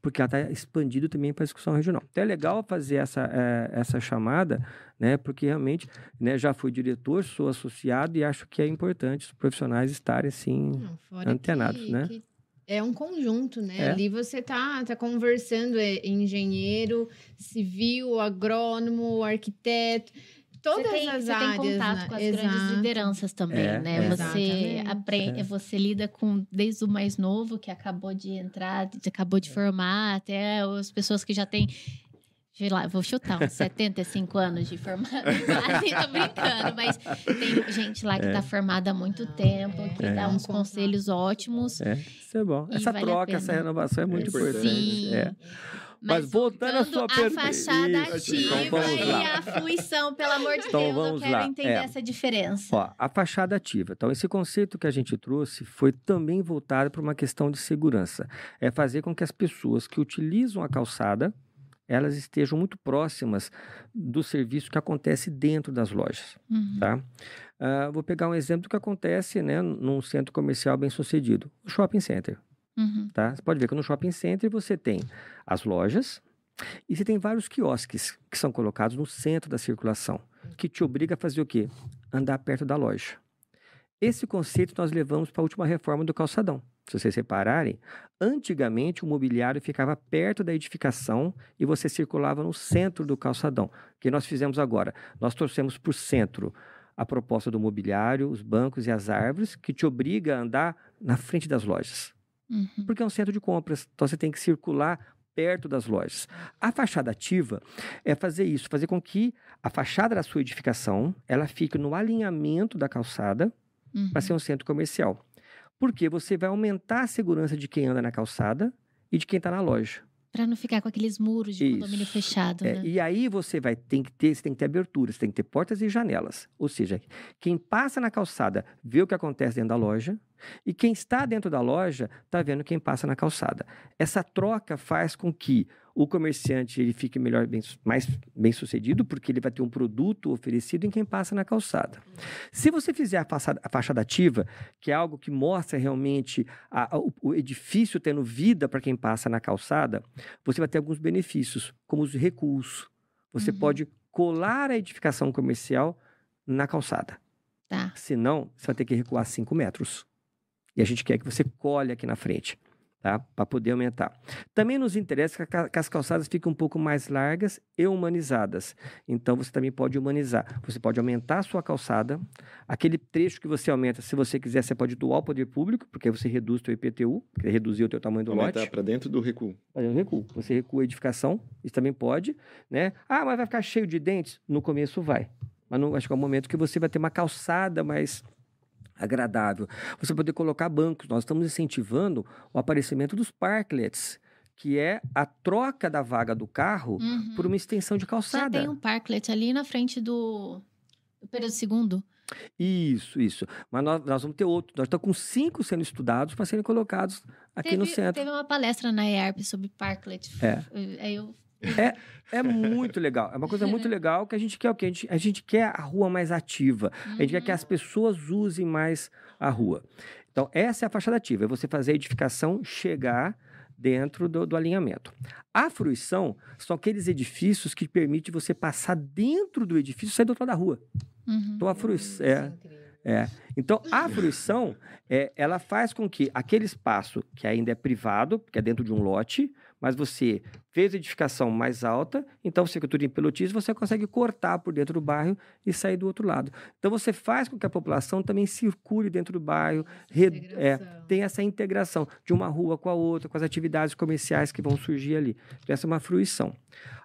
Porque ela está expandida também para a discussão regional. Então, é legal fazer essa chamada, né? Porque realmente, né, já fui diretor, sou associado e acho que é importante os profissionais estarem, assim, antenados, né? Que é um conjunto, né? É. Ali você tá conversando, engenheiro, civil, agrônomo, arquiteto... Todas as áreas, tem contato com as grandes lideranças também, né? Você aprende, você lida com desde o mais novo, que acabou de entrar, acabou de formar, até as pessoas que já sei lá, vou chutar, uns 75 anos de formado. Assim, tô brincando, mas tem gente lá que tá formada há muito tempo, que dá uns conselhos ótimos. Isso é bom. E Essa vale a troca, pena. essa renovação é muito importante. Sim. Mas voltando à sua pergunta. fachada Isso, ativa então vamos e lá. a fruição, pelo amor de Então Deus, eu vamos quero lá. entender essa diferença. Ó, a fachada ativa. Então, esse conceito que a gente trouxe foi também voltado para uma questão de segurança. É fazer com que as pessoas que utilizam a calçada, elas estejam muito próximas do serviço que acontece dentro das lojas, tá? Vou pegar um exemplo do que acontece, né, num centro comercial bem sucedido, o shopping center, tá? Você pode ver que no shopping center você tem as lojas e você tem vários quiosques que são colocados no centro da circulação, que te obriga a fazer o quê? Andar perto da loja. Esse conceito nós levamos para a última reforma do calçadão. Se vocês repararem, antigamente o mobiliário ficava perto da edificação e você circulava no centro do calçadão. O que nós fizemos agora? Nós trouxemos para o centro a proposta do mobiliário, os bancos e as árvores, que te obriga a andar na frente das lojas. Porque é um centro de compras, então você tem que circular perto das lojas. A fachada ativa é fazer isso, fazer com que a fachada da sua edificação ela fique no alinhamento da calçada para ser um centro comercial. Porque você vai aumentar a segurança de quem anda na calçada e de quem está na loja. Para não ficar com aqueles muros de condomínio fechado, né? E aí você tem que ter aberturas, tem que ter portas e janelas. Ou seja, quem passa na calçada vê o que acontece dentro da loja e quem está dentro da loja está vendo quem passa na calçada. Essa troca faz com que o comerciante ele fique mais bem sucedido, porque ele vai ter um produto oferecido em quem passa na calçada. Se você fizer a fachada ativa, que é algo que mostra realmente o edifício tendo vida para quem passa na calçada, você vai ter alguns benefícios, como os recuos. Você pode colar a edificação comercial na calçada. Tá. Senão, você vai ter que recuar 5 metros. E a gente quer que você cole aqui na frente, tá? Para poder aumentar. Também nos interessa que as calçadas fiquem um pouco mais largas e humanizadas. Então, você também pode humanizar. Você pode aumentar a sua calçada. Aquele trecho que você aumenta, se você quiser, você pode doar ao poder público, porque você reduz o teu IPTU, porque reduzir o teu tamanho do Aumentar lote. para dentro do recuo. Para dentro do recuo. Você recua a edificação, isso também pode, né? Ah, mas vai ficar cheio de dentes? No começo vai. Mas acho que é o momento que você vai ter uma calçada mais agradável. Você poder colocar bancos. Nós estamos incentivando o aparecimento dos parklets, que é a troca da vaga do carro por uma extensão de calçada. Já tem um parklet ali na frente do período segundo. Isso. Mas nós vamos ter outro. Nós estamos com 5 sendo estudados para serem colocados aqui no centro. Teve uma palestra na EARP sobre parklet. Aí eu... É muito legal. É uma coisa muito legal que a gente quer o quê? A gente quer a rua mais ativa. A gente quer que as pessoas usem mais a rua. Então, essa é a fachada ativa. É você fazer a edificação chegar dentro do alinhamento. A fruição são aqueles edifícios que permitem você passar dentro do edifício e sair do outro lado da rua. Então, a fruição... Então, a fruição, ela faz com que aquele espaço que ainda é privado, que é dentro de um lote, mas você fez a edificação mais alta, então você, com tudo em pelotismo, você consegue cortar por dentro do bairro e sair do outro lado. Então, você faz com que a população também circule dentro do bairro, tem essa integração de uma rua com a outra, com as atividades comerciais que vão surgir ali. Então, essa é uma fruição.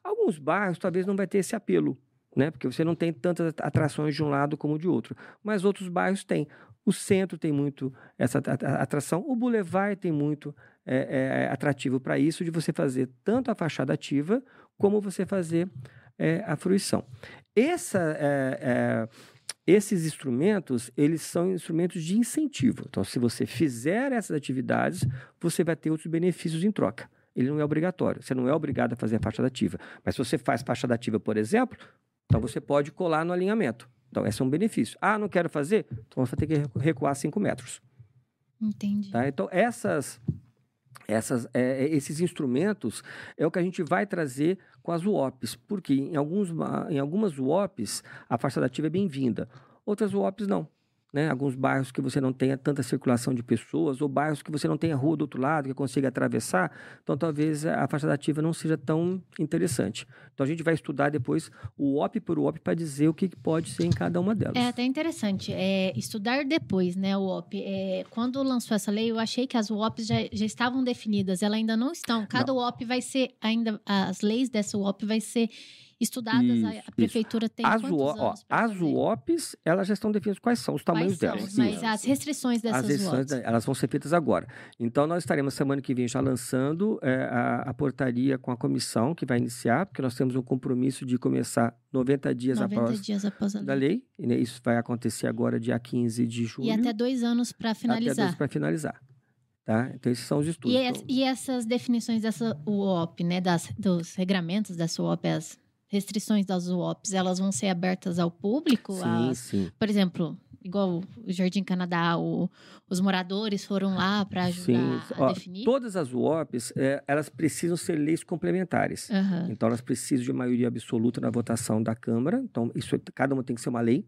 Alguns bairros talvez não vai ter esse apelo, né? Porque você não tem tantas atrações de um lado como de outro. Mas outros bairros têm. O centro tem muito essa atração. O Boulevard tem muito atrativo para isso, de você fazer tanto a fachada ativa, como você fazer a fruição. Esses instrumentos, eles são instrumentos de incentivo. Então, se você fizer essas atividades, você vai ter outros benefícios em troca. Ele não é obrigatório. Você não é obrigado a fazer a fachada ativa. Mas se você faz fachada ativa, por exemplo, então você pode colar no alinhamento. Então, esse é um benefício. Ah, não quero fazer? Então, você vai ter que recuar 5 metros. Entendi. Tá? Então, esses instrumentos é o que a gente vai trazer com as UOPs. Porque em algumas UOPs, a fachada ativa é bem-vinda. Outras UOPs, não. né? Alguns bairros que você não tenha tanta circulação de pessoas, ou bairros que você não tenha rua do outro lado, que consiga atravessar, então talvez a faixa ativa não seja tão interessante. Então a gente vai estudar depois o OP por OP para dizer o que pode ser em cada uma delas. É até interessante, estudar depois, né, o OP. Quando lançou essa lei, eu achei que as UOPs já estavam definidas, elas ainda não estão. Cada UOP vai ser, ainda, as leis dessa UOP vai ser estudadas, a prefeitura tem quantos anos para As UOPs, elas já estão definidas quais são os tamanhos delas. Mas as restrições dessas UOPs. Elas vão ser feitas agora. Então, nós estaremos semana que vem já lançando a portaria com a comissão, que vai iniciar, porque nós temos um compromisso de começar 90 dias após a lei. E isso vai acontecer agora, dia 15 de julho. E até 2 anos para finalizar. Até 2 anos para finalizar. Tá? Então, esses são os estudos. E essas definições dessa UOP, né, dos regramentos dessa UOP, as restrições das UOPs, elas vão ser abertas ao público? Sim. Por exemplo, igual o Jardim Canadá, os moradores foram lá para ajudar a definir? Todas as UOPs, elas precisam ser leis complementares. Uhum. Então, elas precisam de maioria absoluta na votação da Câmara. Então, cada uma tem que ser uma lei.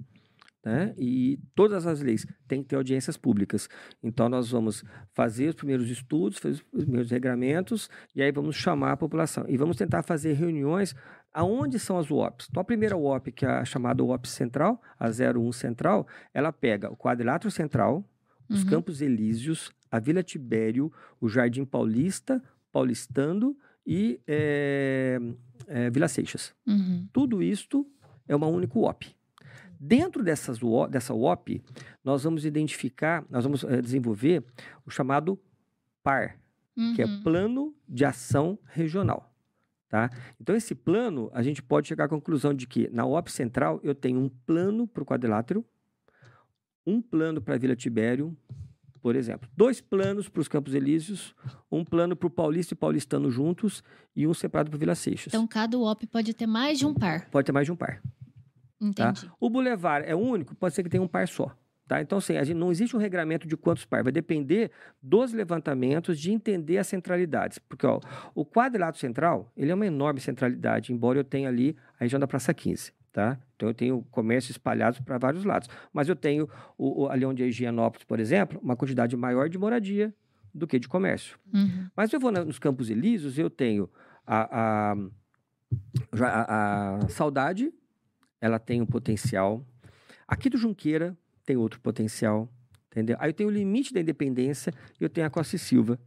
Né? E todas as leis têm que ter audiências públicas. Então, nós vamos fazer os primeiros estudos, fazer os primeiros regramentos, e aí vamos chamar a população. E vamos tentar fazer reuniões aonde são as UOPs. Então, a primeira UOP, que é a chamada UOP Central, a 01 Central, ela pega o Quadrilátero Central, os Campos Elíseos, a Vila Tibério, o Jardim Paulista, Paulistano e Vila Seixas. Tudo isto é uma única UOP. Dentro dessa UOP, nós vamos desenvolver o chamado PAR, que é Plano de Ação Regional. Tá? Então, esse plano, a gente pode chegar à conclusão de que na UOP Central eu tenho um plano para o Quadrilátero, um plano para a Vila Tibério, por exemplo. 2 planos para os Campos Elíseos, um plano para o Paulista e Paulistano juntos e um separado para a Vila Seixas. Então, cada UOP pode ter mais de um par. Pode ter mais de um par. Entendi. Tá? O Boulevard é único, pode ser que tenha um par só. Tá? Então, assim, não existe um regramento de quantos par. Vai depender dos levantamentos, de entender as centralidades. Porque o Quadrilátero Central, ele é uma enorme centralidade, embora eu tenha ali a região da Praça 15. Tá? Então, eu tenho comércio espalhados para vários lados. Mas eu tenho, ali onde é Higienópolis, por exemplo, uma quantidade maior de moradia do que de comércio. Mas se eu vou nos Campos Elíseos, eu tenho a Saudade, ela tem um potencial. Aqui do Junqueira tem outro potencial, entendeu? Aí eu tenho o Limite da Independência e eu tenho a Costa e Silva,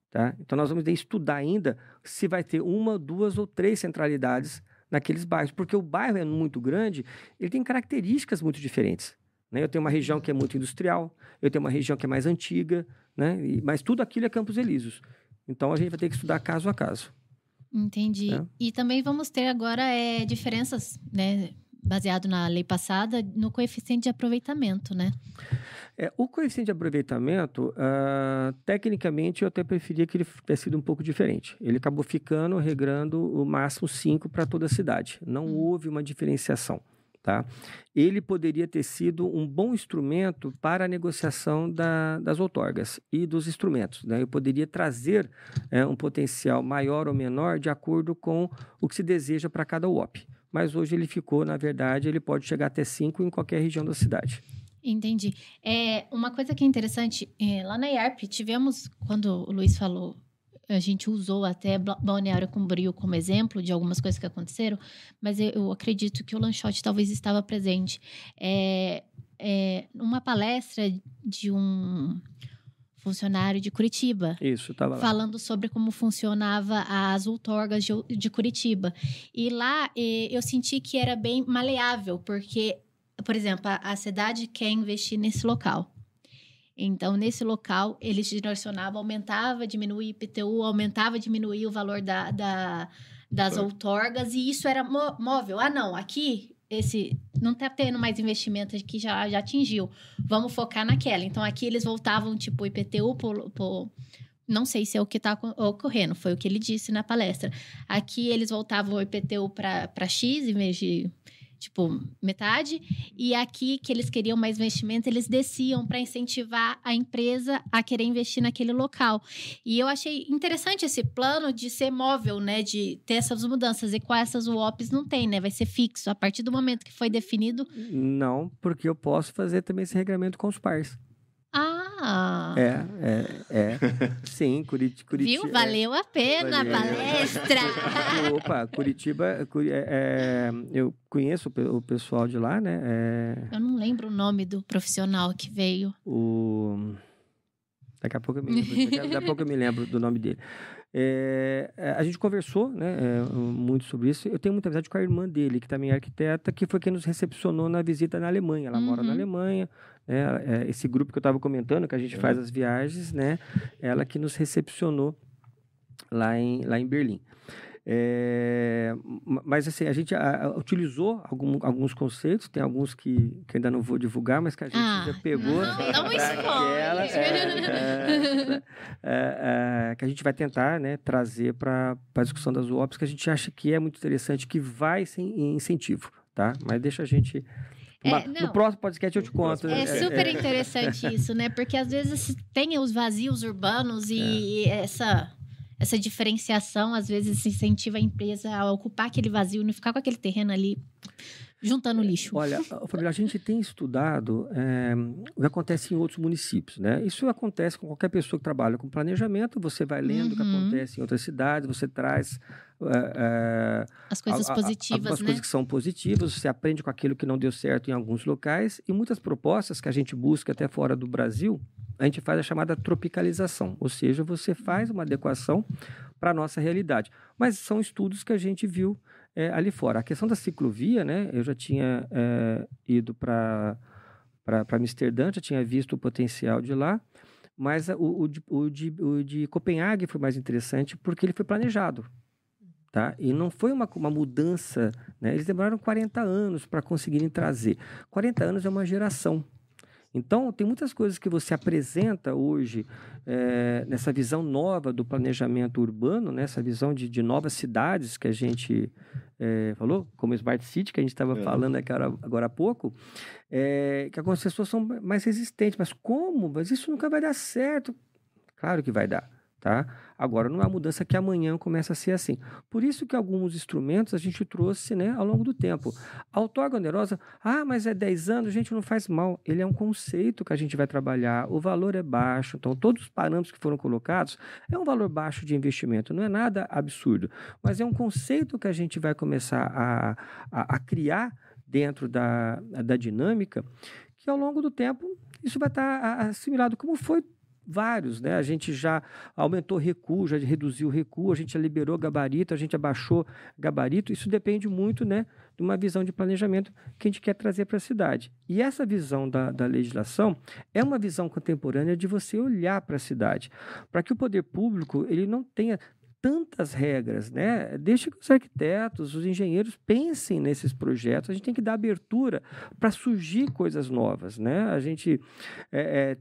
tá? Então, nós vamos estudar ainda se vai ter 1, 2 ou 3 centralidades naqueles bairros, porque o bairro é muito grande, ele tem características muito diferentes, né? Eu tenho uma região que é muito industrial, eu tenho uma região que é mais antiga, né? Mas tudo aquilo é Campos Elíseos. Então, a gente vai ter que estudar caso a caso. Entendi. E também vamos ter agora diferenças, né? Baseado na lei passada, no coeficiente de aproveitamento, né? O coeficiente de aproveitamento, tecnicamente, eu até preferia que ele tivesse sido um pouco diferente. Ele acabou ficando, regrando o máximo 5 para toda a cidade. Não houve uma diferenciação, tá? Ele poderia ter sido um bom instrumento para a negociação das outorgas e dos instrumentos, né? Eu poderia trazer um potencial maior ou menor de acordo com o que se deseja para cada UOP. Mas hoje ele ficou, na verdade, ele pode chegar até 5 em qualquer região da cidade. Entendi. Uma coisa que é interessante, lá na IARP tivemos, quando o Luiz falou, a gente usou até Balneário Camboriú como exemplo de algumas coisas que aconteceram, mas eu acredito que o Lanchotte talvez estava presente. Uma palestra de um funcionário de Curitiba. Isso, estava lá. Falando sobre como funcionava as outorgas de Curitiba. E lá eu senti que era bem maleável, porque, por exemplo, a cidade quer investir nesse local. Então, nesse local, eles direcionavam, aumentava, diminuía IPTU, aumentava, diminuía o valor das outorgas, e isso era móvel. Não, aqui... não está tendo mais investimento que já atingiu. Vamos focar naquela. Então, aqui eles voltavam, tipo, o IPTU não sei se é o que está ocorrendo, foi o que ele disse na palestra. Aqui eles voltavam o IPTU para X, em vez de tipo, metade. E aqui, que eles queriam mais investimento, eles desciam para incentivar a empresa a querer investir naquele local. E eu achei interessante esse plano de ser móvel, né? De ter essas mudanças. E com essas UOPs não tem, né? Vai ser fixo. A partir do momento que foi definido... Não, porque eu posso fazer também esse regramento com os pais. Ah! Sim, Curitiba... Viu? Valeu a pena a palestra! Opa, Curitiba... eu conheço o pessoal de lá, né? Eu não lembro o nome do profissional que veio. Daqui a pouco eu me lembro do nome dele. A gente conversou, né, muito sobre isso. Eu tenho muita amizade com a irmã dele, que também é arquiteta, que foi quem nos recepcionou na visita na Alemanha. Ela mora na Alemanha. Né, esse grupo que eu estava comentando, que a gente faz as viagens, né, ela que nos recepcionou lá em Berlim. Mas assim, a gente utilizou alguns conceitos, tem alguns que ainda não vou divulgar, mas que a gente já pegou que a gente vai tentar, né, trazer para a discussão das UOPs, que a gente acha que é muito interessante, que vai sem incentivo, tá? Mas deixa a gente... No próximo podcast eu te conto. É super interessante isso, né? Porque às vezes tem os vazios urbanos e essa diferenciação, às vezes, incentiva a empresa a ocupar aquele vazio e não ficar com aquele terreno ali juntando lixo. Olha, Fabíola, a gente tem estudado o que acontece em outros municípios, né? Isso acontece com qualquer pessoa que trabalha com planejamento, você vai lendo o que acontece em outras cidades, você traz... as coisas positivas, algumas coisas que são positivas, você aprende com aquilo que não deu certo em alguns locais, e muitas propostas que a gente busca até fora do Brasil, a gente faz a chamada tropicalização, ou seja, você faz uma adequação para a nossa realidade. Mas são estudos que a gente viu ali fora. A questão da ciclovia, né? Eu já tinha ido para Amsterdã, já tinha visto o potencial de lá, mas o de Copenhague foi mais interessante porque ele foi planejado. Tá? E não foi uma mudança, né? Eles demoraram 40 anos para conseguirem trazer. 40 anos é uma geração. Então, tem muitas coisas que você apresenta hoje nessa visão nova do planejamento urbano, nessa visão de novas cidades que a gente falou, como Smart City, que a gente estava falando agora há pouco, que algumas pessoas são mais resistentes. Mas como? Mas isso nunca vai dar certo. Claro que vai dar. Tá? Agora, não é uma mudança que amanhã começa a ser assim. Por isso que alguns instrumentos a gente trouxe, né, ao longo do tempo. A outorga onerosa, mas é 10 anos, gente, não faz mal. Ele é um conceito que a gente vai trabalhar, o valor é baixo, então todos os parâmetros que foram colocados é um valor baixo de investimento, não é nada absurdo, mas é um conceito que a gente vai começar a criar dentro da dinâmica, que ao longo do tempo isso vai estar assimilado, como foi vários, né? A gente já aumentou recuo, já reduziu o recuo, a gente já liberou gabarito, a gente abaixou gabarito. Isso depende muito, né, de uma visão de planejamento que a gente quer trazer para a cidade. E essa visão da legislação é uma visão contemporânea de você olhar para a cidade, para que o poder público ele não tenha tantas regras, né? Deixa que os arquitetos, os engenheiros pensem nesses projetos. A gente tem que dar abertura para surgir coisas novas, né? A gente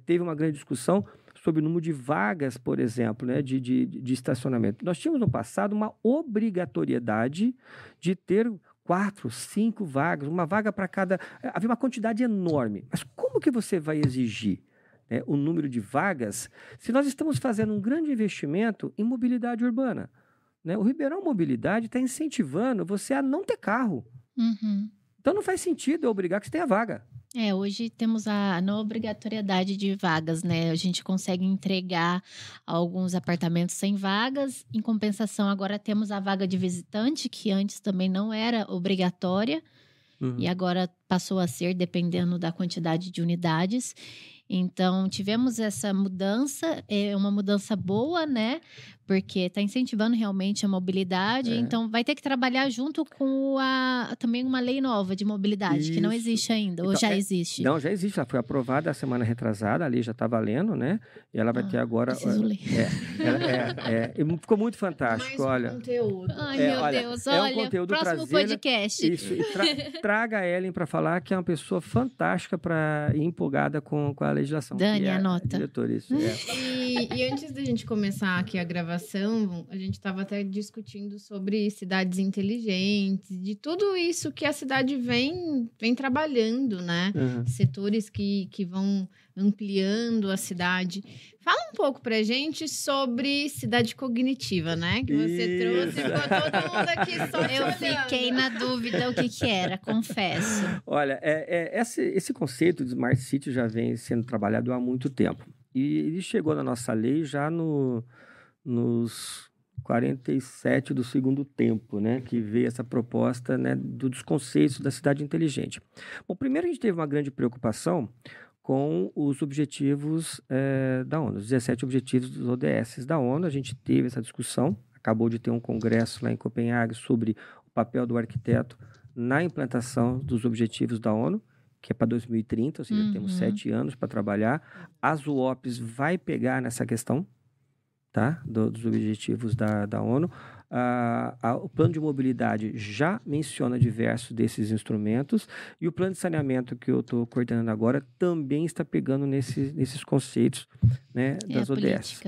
teve uma grande discussão sobre o número de vagas, por exemplo, né, de estacionamento. Nós tínhamos no passado uma obrigatoriedade de ter 4, 5 vagas, uma vaga para cada... Havia uma quantidade enorme. Mas como que você vai exigir o número de vagas se nós estamos fazendo um grande investimento em mobilidade urbana? Né? O Ribeirão Mobilidade está incentivando você a não ter carro. Então não faz sentido eu obrigar que você tenha vaga. Hoje temos a não obrigatoriedade de vagas, né? A gente consegue entregar alguns apartamentos sem vagas. Em compensação, agora temos a vaga de visitante, que antes também não era obrigatória. E agora passou a ser, dependendo da quantidade de unidades. Então, tivemos essa mudança, é uma mudança boa, né? Porque está incentivando realmente a mobilidade. Então, vai ter que trabalhar junto com também uma lei nova de mobilidade, Isso. que não existe ainda, ou já existe? Não, já existe. Ela foi aprovada a semana retrasada, a lei já está valendo, né? E ela vai ter agora... Preciso ler. Ficou muito fantástico, Mais olha. Conteúdo. Ai, meu Deus, é um olha, conteúdo próximo trazer, podcast. Isso, traga a Ellen para falar falar que é uma pessoa fantástica para ir empolgada com a legislação. Dani, a anota. Diretora, isso. E antes da gente começar aqui a gravação, a gente estava até discutindo sobre cidades inteligentes, de tudo isso que a cidade vem trabalhando, né? Uhum. Setores que vão ampliando a cidade. Fala um pouco pra gente sobre cidade cognitiva, né? Que você trouxe, ficou todo mundo aqui só Eu fiquei na dúvida o que era, confesso. Olha, esse conceito de Smart City já vem sendo trabalhado há muito tempo. E ele chegou na nossa lei já nos 47 do segundo tempo, né? Que veio essa proposta, né, dos conceitos da cidade inteligente. Bom, primeiro a gente teve uma grande preocupação com os objetivos da ONU, os 17 objetivos dos ODS da ONU. A gente teve essa discussão, acabou de ter um congresso lá em Copenhague sobre o papel do arquiteto na implantação dos objetivos da ONU, que é para 2030, ou seja, temos 7 anos para trabalhar. As UOPs vai pegar nessa questão, tá? Dos objetivos da ONU. O plano de mobilidade já menciona diversos desses instrumentos e o plano de saneamento que eu estou coordenando agora também está pegando nesses conceitos, né, das ODS.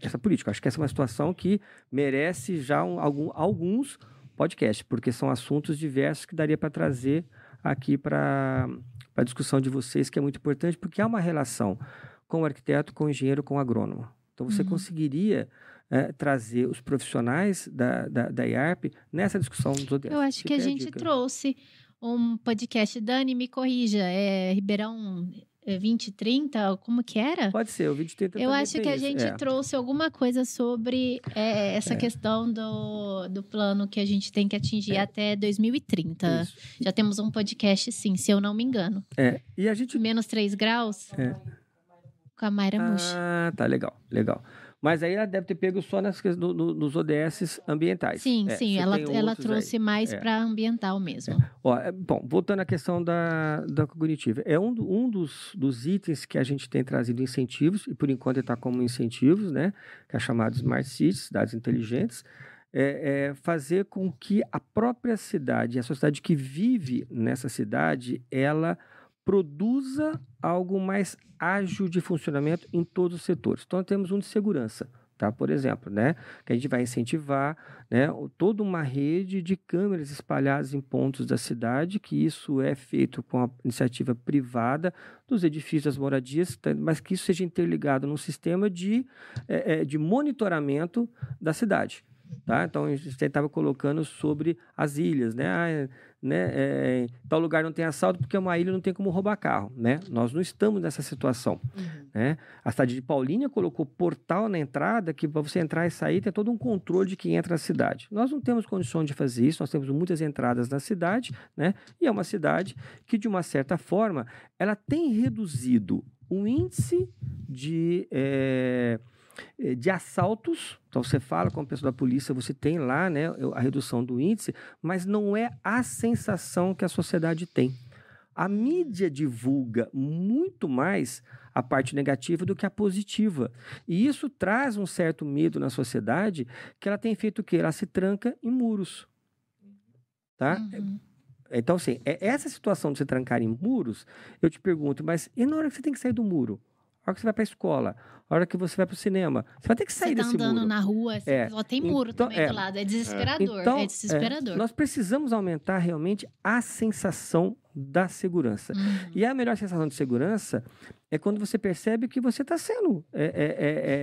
Essa política. Acho que essa é uma situação que merece já alguns podcasts, porque são assuntos diversos que daria para trazer aqui para a discussão de vocês, que é muito importante, porque há uma relação com o arquiteto, com o engenheiro, com o agrônomo. Então, você conseguiria trazer os profissionais da IARP nessa discussão dos ODS. Eu acho que a gente trouxe um podcast, Dani, me corrija, Ribeirão 2030, como que era? Pode ser, o 2030 Eu também acho tem que a isso, gente trouxe alguma coisa sobre essa questão do plano que a gente tem que atingir até 2030. Isso. Já temos um podcast, sim, se eu não me engano. E a gente... Menos 3 graus? Com a Mayra Mushi. Ah, tá, legal. Mas aí ela deve ter pego só nos ODS ambientais. Sim, ela trouxe mais para ambiental mesmo. Bom, voltando à questão da cognitiva. É um dos itens que a gente tem trazido incentivos, e por enquanto está como incentivos, né? Que é chamado Smart Cities, cidades inteligentes. Fazer com que a própria cidade, a sociedade que vive nessa cidade, ela produza algo mais ágil de funcionamento em todos os setores. Então, temos um de segurança, tá? Por exemplo, né? Que a gente vai incentivar, né, toda uma rede de câmeras espalhadas em pontos da cidade, que isso é feito com a iniciativa privada dos edifícios, das moradias, mas que isso seja interligado num sistema de monitoramento da cidade. Tá? Então, a gente estava colocando sobre as ilhas, né? Tal lugar não tem assalto porque uma ilha não tem como roubar carro, né? Nós não estamos nessa situação, né? A cidade de Paulínia colocou portal na entrada que para você entrar e sair tem todo um controle de quem entra na cidade. Nós não temos condições de fazer isso, nós temos muitas entradas na cidade, né? E é uma cidade que, de uma certa forma, ela tem reduzido o índice de assaltos. Então, você fala com a pessoa da polícia, você tem lá, né, a redução do índice, mas não é a sensação que a sociedade tem. A mídia divulga muito mais a parte negativa do que a positiva. E isso traz um certo medo na sociedade, que ela tem feito o quê? Ela se tranca em muros. Tá? Então, assim, essa situação de se trancar em muros, eu te pergunto, mas e na hora que você tem que sair do muro? A hora que você vai para a escola, a hora que você vai para o cinema, você vai ter que sair desse muro. Você está andando na rua, só tem muro também do lado, é desesperador. Então, é desesperador. Nós precisamos aumentar realmente a sensação da segurança. E a melhor sensação de segurança é quando você percebe que você está sendo,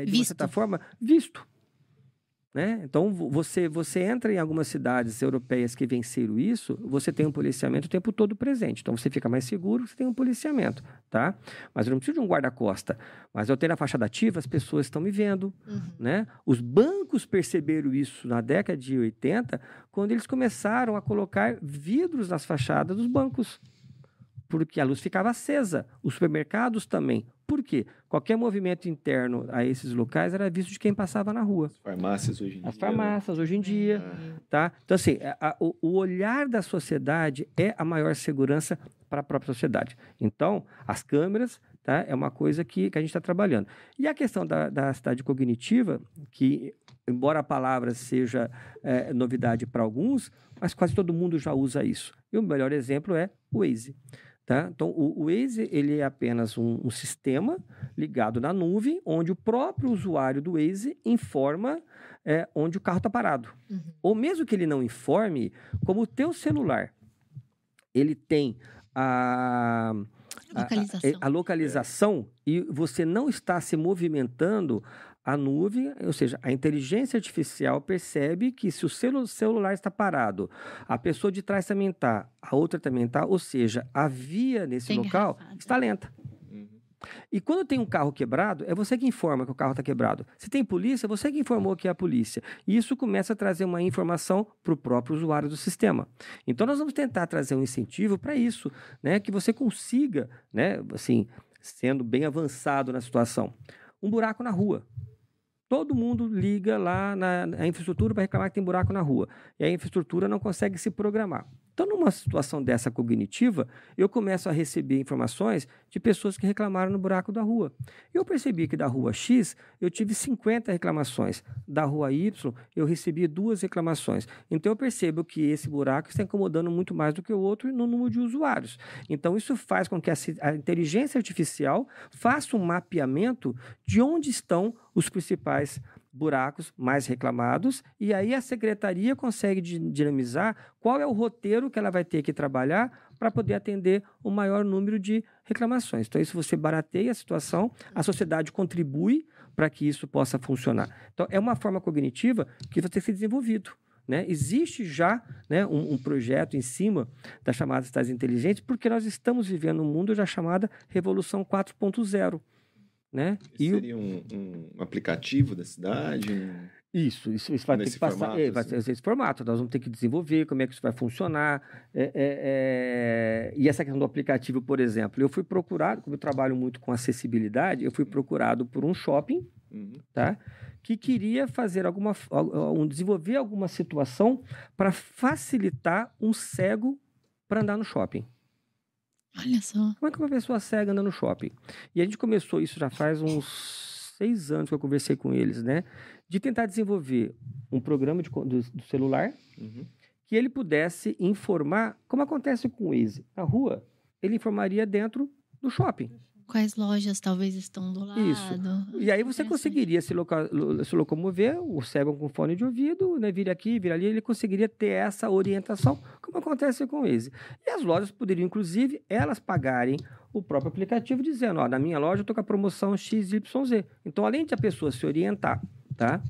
de uma certa forma, visto. Né? Então, você entra em algumas cidades europeias que venceram isso, você tem um policiamento o tempo todo presente. Então, você fica mais seguro, você tem um policiamento, tá? Mas eu não preciso de um guarda-costa. Mas eu tenho na fachada ativa, as pessoas estão me vendo, né? Os bancos perceberam isso na década de 80, quando eles começaram a colocar vidros nas fachadas dos bancos, porque a luz ficava acesa. Os supermercados também. Por quê? Qualquer movimento interno a esses locais era visto de quem passava na rua. As farmácias hoje em dia. As farmácias hoje em dia, tá? Então, assim, o olhar da sociedade é a maior segurança para a própria sociedade. Então, as câmeras, tá? É uma coisa que a gente está trabalhando. E a questão da cidade cognitiva, que embora a palavra seja novidade para alguns, mas quase todo mundo já usa isso. E o melhor exemplo é o Waze. Tá? Então, o Waze ele é apenas um sistema ligado na nuvem, onde o próprio usuário do Waze informa onde o carro está parado. Ou mesmo que ele não informe, como o teu celular, ele tem a localização e você não está se movimentando, a nuvem, ou seja, a inteligência artificial percebe que se o celular está parado, a pessoa de trás também está, a outra também está, ou seja, a via nesse local está lenta. E quando tem um carro quebrado, é você que informa que o carro está quebrado. Se tem polícia, você que informou que é a polícia. E isso começa a trazer uma informação para o próprio usuário do sistema. Então, nós vamos tentar trazer um incentivo para isso, né? Que você consiga, né? Assim, sendo bem avançado na situação. Um buraco na rua. Todo mundo liga lá na infraestrutura para reclamar que tem buraco na rua. E a infraestrutura não consegue se programar. Então, numa situação dessa cognitiva, eu começo a receber informações de pessoas que reclamaram no buraco da rua. Eu percebi que da rua X, eu tive 50 reclamações. Da rua Y, eu recebi 2 reclamações. Então, eu percebo que esse buraco está incomodando muito mais do que o outro no número de usuários. Então, isso faz com que a inteligência artificial faça um mapeamento de onde estão os principais buracos mais reclamados, e aí a secretaria consegue dinamizar qual é o roteiro que ela vai ter que trabalhar para poder atender o maior número de reclamações. Então, isso você barateia a situação, a sociedade contribui para que isso possa funcionar. Então, é uma forma cognitiva que vai ter que ser desenvolvido. Né? Existe já, né, um projeto em cima das chamadas cidades inteligentes, porque nós estamos vivendo um mundo já chamada Revolução 4.0. Né? Seria um aplicativo da cidade? Isso vai ter que passar. Vai ser esse formato. Nós vamos ter que desenvolver como é que isso vai funcionar. E essa questão do aplicativo, por exemplo, eu fui procurado, como eu trabalho muito com acessibilidade, eu fui procurado por um shopping, tá? Que queria fazer desenvolver alguma situação para facilitar um cego para andar no shopping. Olha só. Como é que uma pessoa cega anda no shopping? E a gente começou isso já faz uns 6 anos que eu conversei com eles, né? De tentar desenvolver um programa do celular que ele pudesse informar, como acontece com o Waze. Na rua, ele informaria dentro do shopping. Quais lojas talvez estão do lado. Isso. E aí você conseguiria se locomover, o cego com fone de ouvido, né, vira aqui, vira ali, ele conseguiria ter essa orientação, como acontece com o Waze. E as lojas poderiam, inclusive, elas pagarem o próprio aplicativo, dizendo, na minha loja eu estou com a promoção XYZ. Então, além de a pessoa se orientar, tá?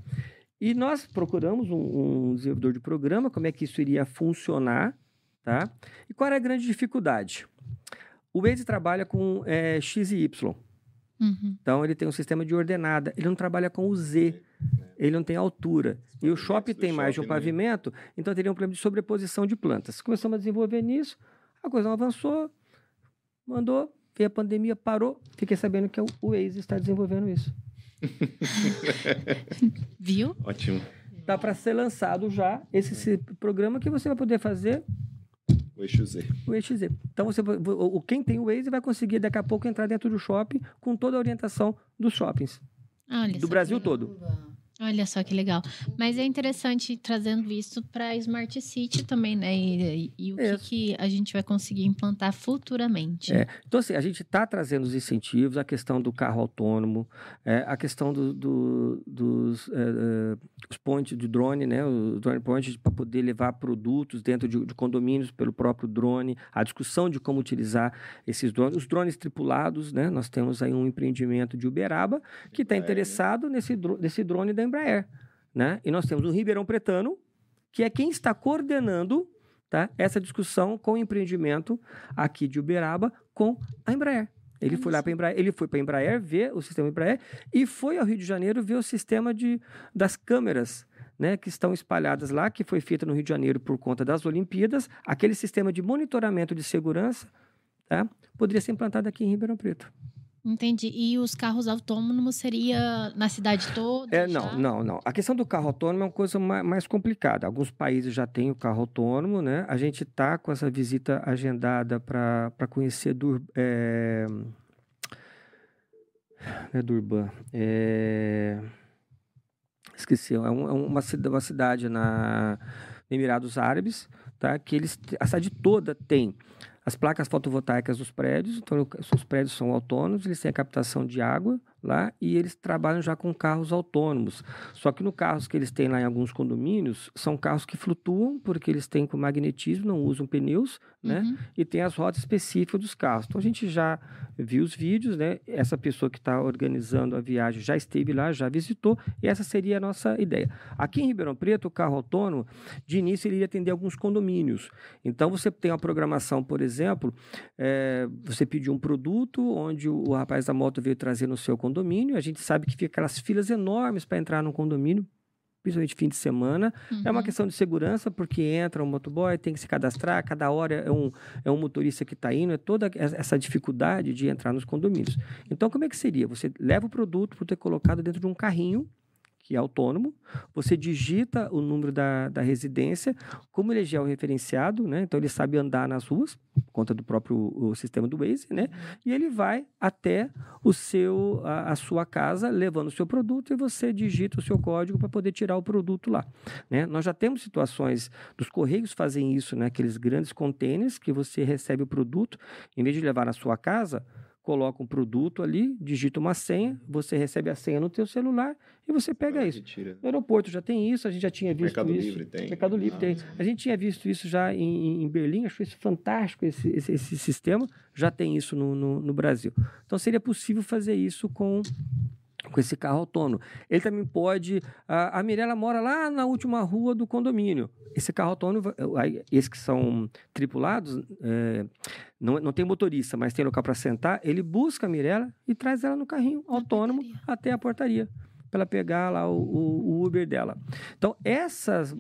E nós procuramos um desenvolvedor de programa, como é que isso iria funcionar, tá? E qual era a grande dificuldade? O Waze trabalha com X e Y. Então, ele tem um sistema de ordenada. Ele não trabalha com o Z. Ele não tem altura. E o shopping tem mais de um pavimento, então teria um problema de sobreposição de plantas. Começamos a desenvolver nisso, a coisa não avançou, mandou, veio a pandemia, parou. Fiquei sabendo que o Waze está desenvolvendo isso. Viu? Ótimo. Está para ser lançado já esse programa que você vai poder fazer... O eixo Z. O eixo Z. Então, quem tem o Waze vai conseguir, daqui a pouco, entrar dentro do shopping com toda a orientação dos shoppings. Do Brasil todo. Olha só que legal. Mas é interessante trazendo isso para a Smart City também, né? E o que a gente vai conseguir implantar futuramente. Então, assim, a gente está trazendo os incentivos, a questão do carro autônomo, a questão dos points de drone, né? O drone point para poder levar produtos dentro de condomínios pelo próprio drone, a discussão de como utilizar esses drones. Os drones tripulados, né? Nós temos aí um empreendimento de Uberaba que está interessado nesse drone da Embraer, né? E nós temos o Ribeirão Pretano, que é quem está coordenando, tá, essa discussão com o empreendimento aqui de Uberaba com a Embraer. Ele foi lá para a Embraer, ele foi para a Embraer ver o sistema Embraer e foi ao Rio de Janeiro ver o sistema das câmeras, né, que estão espalhadas lá, que foi feito no Rio de Janeiro por conta das Olimpíadas. Aquele sistema de monitoramento de segurança, tá, poderia ser implantado aqui em Ribeirão Preto. Entendi. E os carros autônomos seria na cidade toda? Não. A questão do carro autônomo é uma coisa mais complicada. Alguns países já têm o carro autônomo, né? A gente está com essa visita agendada para conhecer esqueci, uma cidade na Emirados Árabes, tá? Que a cidade toda tem as placas fotovoltaicas dos prédios, então os prédios são autônomos, eles têm a captação de água lá e eles trabalham já com carros autônomos. Só que no carros que eles têm lá em alguns condomínios, são carros que flutuam, porque eles têm com magnetismo, não usam pneus, né? E tem as rodas específicas dos carros. Então a gente já viu os vídeos, né? Essa pessoa que está organizando a viagem já esteve lá, já visitou, e essa seria a nossa ideia. Aqui em Ribeirão Preto, o carro autônomo, de início, ele ia atender alguns condomínios. Então você tem uma programação, por exemplo, você pediu um produto onde o rapaz da moto veio trazer no seu condomínio, a gente sabe que fica aquelas filas enormes para entrar no condomínio, principalmente fim de semana. É uma questão de segurança, porque entra um motoboy, tem que se cadastrar, cada hora é um motorista que está indo, é toda essa dificuldade de entrar nos condomínios. Então, como é que seria? Você leva o produto por ter colocado dentro de um carrinho, que é autônomo, você digita o número da residência, como ele é georreferenciado, né? Então ele sabe andar nas ruas, por conta do próprio sistema do Waze, né? E ele vai até a sua casa, levando o seu produto, e você digita o seu código para poder tirar o produto lá, né? Nós já temos situações dos Correios fazem isso, né? Aqueles grandes containers que você recebe o produto, em vez de levar na sua casa, coloca um produto ali, digita uma senha, você recebe a senha no teu celular e você pega isso. No aeroporto já tem isso, a gente já tinha visto Mercado isso. Livre tem. Mercado Livre tem. A gente tinha visto isso já em Berlim, acho isso fantástico, esse sistema, já tem isso no Brasil. Então seria possível fazer isso com esse carro autônomo. Ele também pode... A Mirella mora lá na última rua do condomínio. Esse carro autônomo, esses que são tripulados, não tem motorista, mas tem local para sentar, ele busca a Mirella e traz ela no carrinho autônomo até a portaria, para ela pegar lá o Uber dela. Então, essas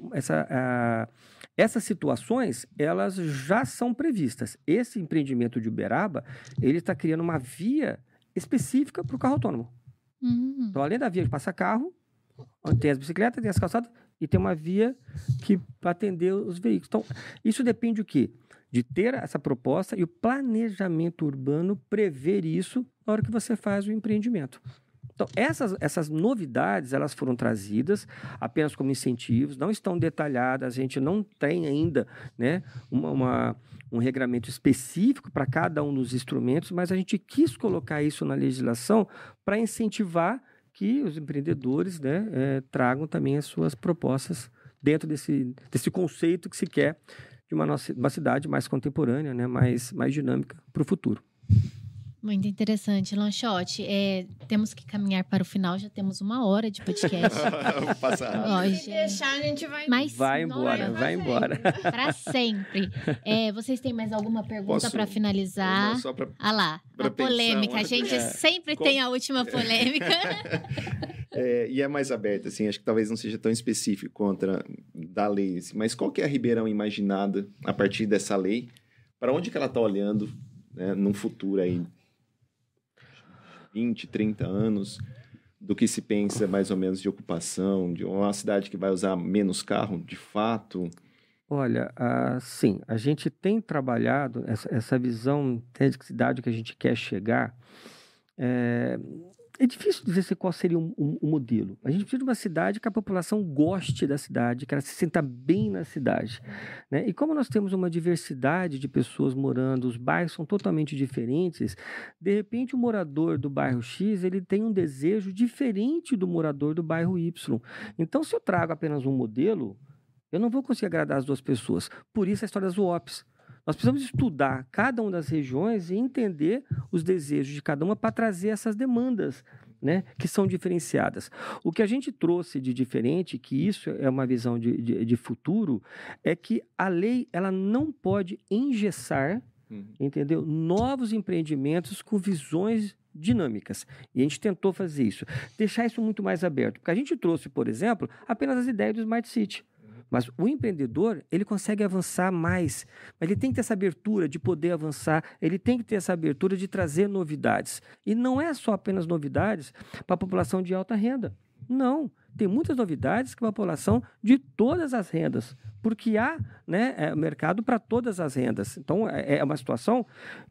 situações, elas já são previstas. Esse empreendimento de Uberaba, ele está criando uma via específica para o carro autônomo. Então, além da via de passar carro, tem as bicicletas, tem as calçadas e tem uma via que para atender os veículos. Então, isso depende do quê? De ter essa proposta e o planejamento urbano prever isso na hora que você faz o empreendimento. Então, essas novidades, elas foram trazidas apenas como incentivos, não estão detalhadas, a gente não tem ainda, né, um regramento específico para cada um dos instrumentos, mas a gente quis colocar isso na legislação para incentivar que os empreendedores, né, tragam também as suas propostas dentro desse conceito que se quer de uma cidade mais contemporânea, né, mais dinâmica para o futuro. Muito interessante, Lanchotti. Temos que caminhar para o final, já temos 1 hora de podcast. Vou passar. Se deixar, a gente vai... Mas vai embora. Para sempre. Vocês têm mais alguma pergunta para finalizar? Só pra, lá, a polêmica. A gente sempre tem a última polêmica. E é mais aberto, assim, acho que talvez não seja tão específico contra da lei, assim, mas qual que é a Ribeirão imaginada a partir dessa lei? Para onde que ela está olhando, né, num futuro aí? 20, 30 anos, do que se pensa mais ou menos de ocupação, de uma cidade que vai usar menos carro, de fato? Olha, sim, a gente tem trabalhado essa visão de cidade que a gente quer chegar. É difícil dizer qual seria o modelo. A gente precisa de uma cidade que a população goste da cidade, que ela se sinta bem na cidade, né? E como nós temos uma diversidade de pessoas morando, os bairros são totalmente diferentes, de repente o morador do bairro X, ele tem um desejo diferente do morador do bairro Y. Então, se eu trago apenas um modelo, eu não vou conseguir agradar as duas pessoas. Por isso a história das UOPs. Nós precisamos estudar cada uma das regiões e entender os desejos de cada uma para trazer essas demandas, né, que são diferenciadas. O que a gente trouxe de diferente, que isso é uma visão de futuro, é que a lei ela não pode engessar, entendeu, novos empreendimentos com visões dinâmicas. E a gente tentou fazer isso. Deixar isso muito mais aberto. Porque a gente trouxe, por exemplo, apenas as ideias do Smart City. Mas o empreendedor, ele consegue avançar mais. Mas ele tem que ter essa abertura de poder avançar, ele tem que ter essa abertura de trazer novidades. E não é só apenas novidades para a população de alta renda. Não. Tem muitas novidades que a população de todas as rendas, porque há, né, mercado para todas as rendas. Então, é uma situação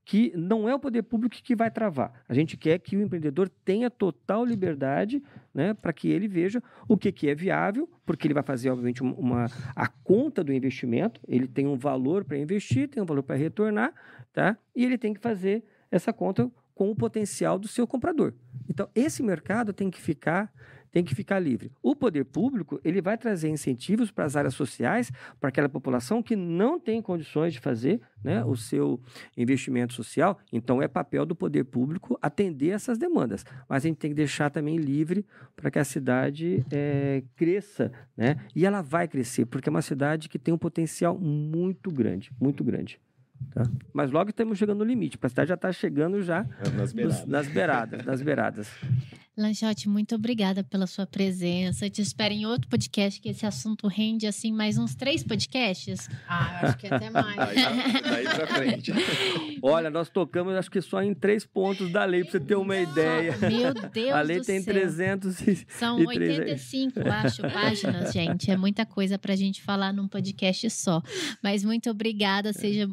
que não é o poder público que vai travar. A gente quer que o empreendedor tenha total liberdade, né, para que ele veja o que é viável, porque ele vai fazer, obviamente, a conta do investimento, ele tem um valor para investir, tem um valor para retornar, tá? E ele tem que fazer essa conta com o potencial do seu comprador. Então, esse mercado tem que ficar livre. O poder público, ele vai trazer incentivos para as áreas sociais, para aquela população que não tem condições de fazer, né, o seu investimento social. Então, é papel do poder público atender essas demandas. Mas a gente tem que deixar também livre para que a cidade cresça, né? E ela vai crescer, porque é uma cidade que tem um potencial muito grande, muito grande. Tá? Mas logo estamos chegando no limite. A cidade já está chegando já nas beiradas. Lanchotti, muito obrigada pela sua presença. Te espero em outro podcast, que esse assunto rende, assim, mais uns 3 podcasts. Eu acho que até mais. Daí pra frente. Olha, nós tocamos, acho que só em 3 pontos da lei, para você ter uma ideia. Meu Deus do céu. A lei tem 300 São 85, acho, páginas, gente. É muita coisa pra gente falar num podcast só. Mas muito obrigada. Seja...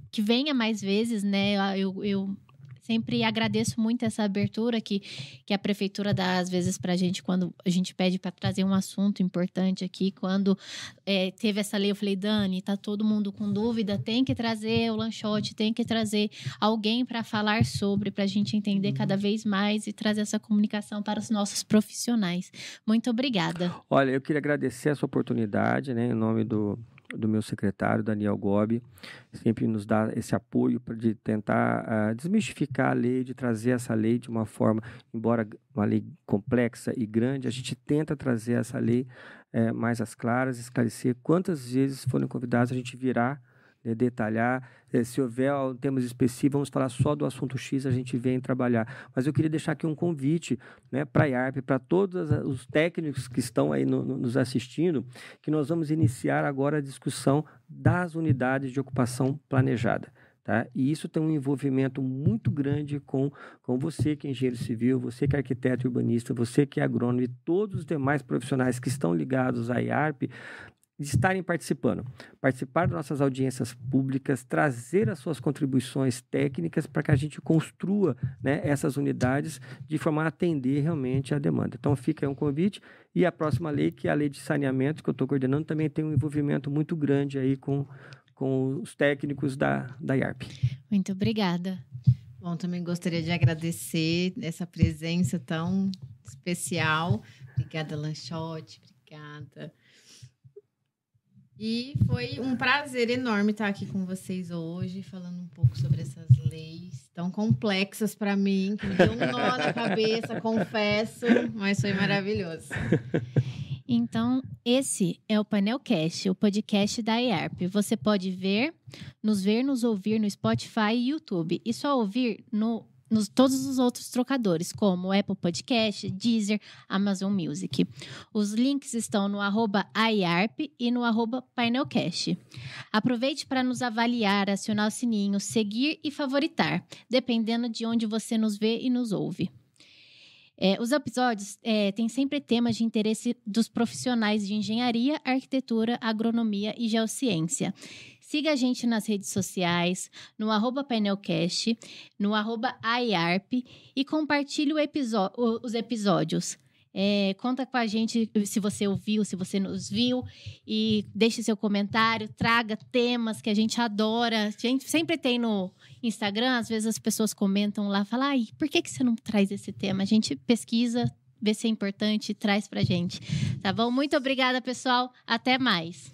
que venha mais vezes, né? Eu sempre agradeço muito essa abertura que a prefeitura dá, às vezes, para a gente, quando a gente pede para trazer um assunto importante aqui. Quando teve essa lei, eu falei, Dani, tá todo mundo com dúvida, tem que trazer o Lanchotti, tem que trazer alguém para falar sobre, para a gente entender cada vez mais e trazer essa comunicação para os nossos profissionais. Muito obrigada. Olha, eu queria agradecer essa oportunidade, né, em nome do meu secretário, Daniel Gobi, sempre nos dá esse apoio de tentar desmistificar a lei, de trazer essa lei de uma forma, embora uma lei complexa e grande, a gente tenta trazer essa lei mais às claras, esclarecer. Quantas vezes forem convidados, a gente virá detalhar. Se houver temas específicos, vamos falar só do assunto X, a gente vem trabalhar. Mas eu queria deixar aqui um convite, né, para a IARP, para todos os técnicos que estão aí nos assistindo, que nós vamos iniciar agora a discussão das unidades de ocupação planejada. Tá? E isso tem um envolvimento muito grande com você que é engenheiro civil, você que é arquiteto e urbanista, você que é agrônomo e todos os demais profissionais que estão ligados à IARP, de estarem participar das nossas audiências públicas, trazer as suas contribuições técnicas para que a gente construa, né, essas unidades de forma a atender realmente a demanda. Então, fica aí um convite. E a próxima lei, que é a lei de saneamento, que eu estou coordenando, também tem um envolvimento muito grande aí com os técnicos da IARP. Muito obrigada. Bom, também gostaria de agradecer essa presença tão especial. Obrigada, Lanchotti. Obrigada. E foi um prazer enorme estar aqui com vocês hoje, falando um pouco sobre essas leis tão complexas para mim, que me deu um nó na cabeça, confesso, mas foi maravilhoso. Então, esse é o Painelcast, o podcast da IARP. Você pode nos ouvir no Spotify e YouTube. E só ouvir nos todos os outros trocadores, como Apple Podcast, Deezer, Amazon Music. Os links estão no @iarp e no @painelcast. Aproveite para nos avaliar, acionar o sininho, seguir e favoritar, dependendo de onde você nos vê e nos ouve. Os episódios têm sempre temas de interesse dos profissionais de engenharia, arquitetura, agronomia e geociência. Siga a gente nas redes sociais, no @painelcast, no @iarp e compartilhe os episódios. Conta com a gente se você ouviu, se você nos viu, e deixe seu comentário, traga temas que a gente adora. A gente sempre tem no Instagram, às vezes as pessoas comentam lá, falam, ai, por que você não traz esse tema? A gente pesquisa, vê se é importante e traz pra gente. Tá bom? Muito obrigada, pessoal. Até mais.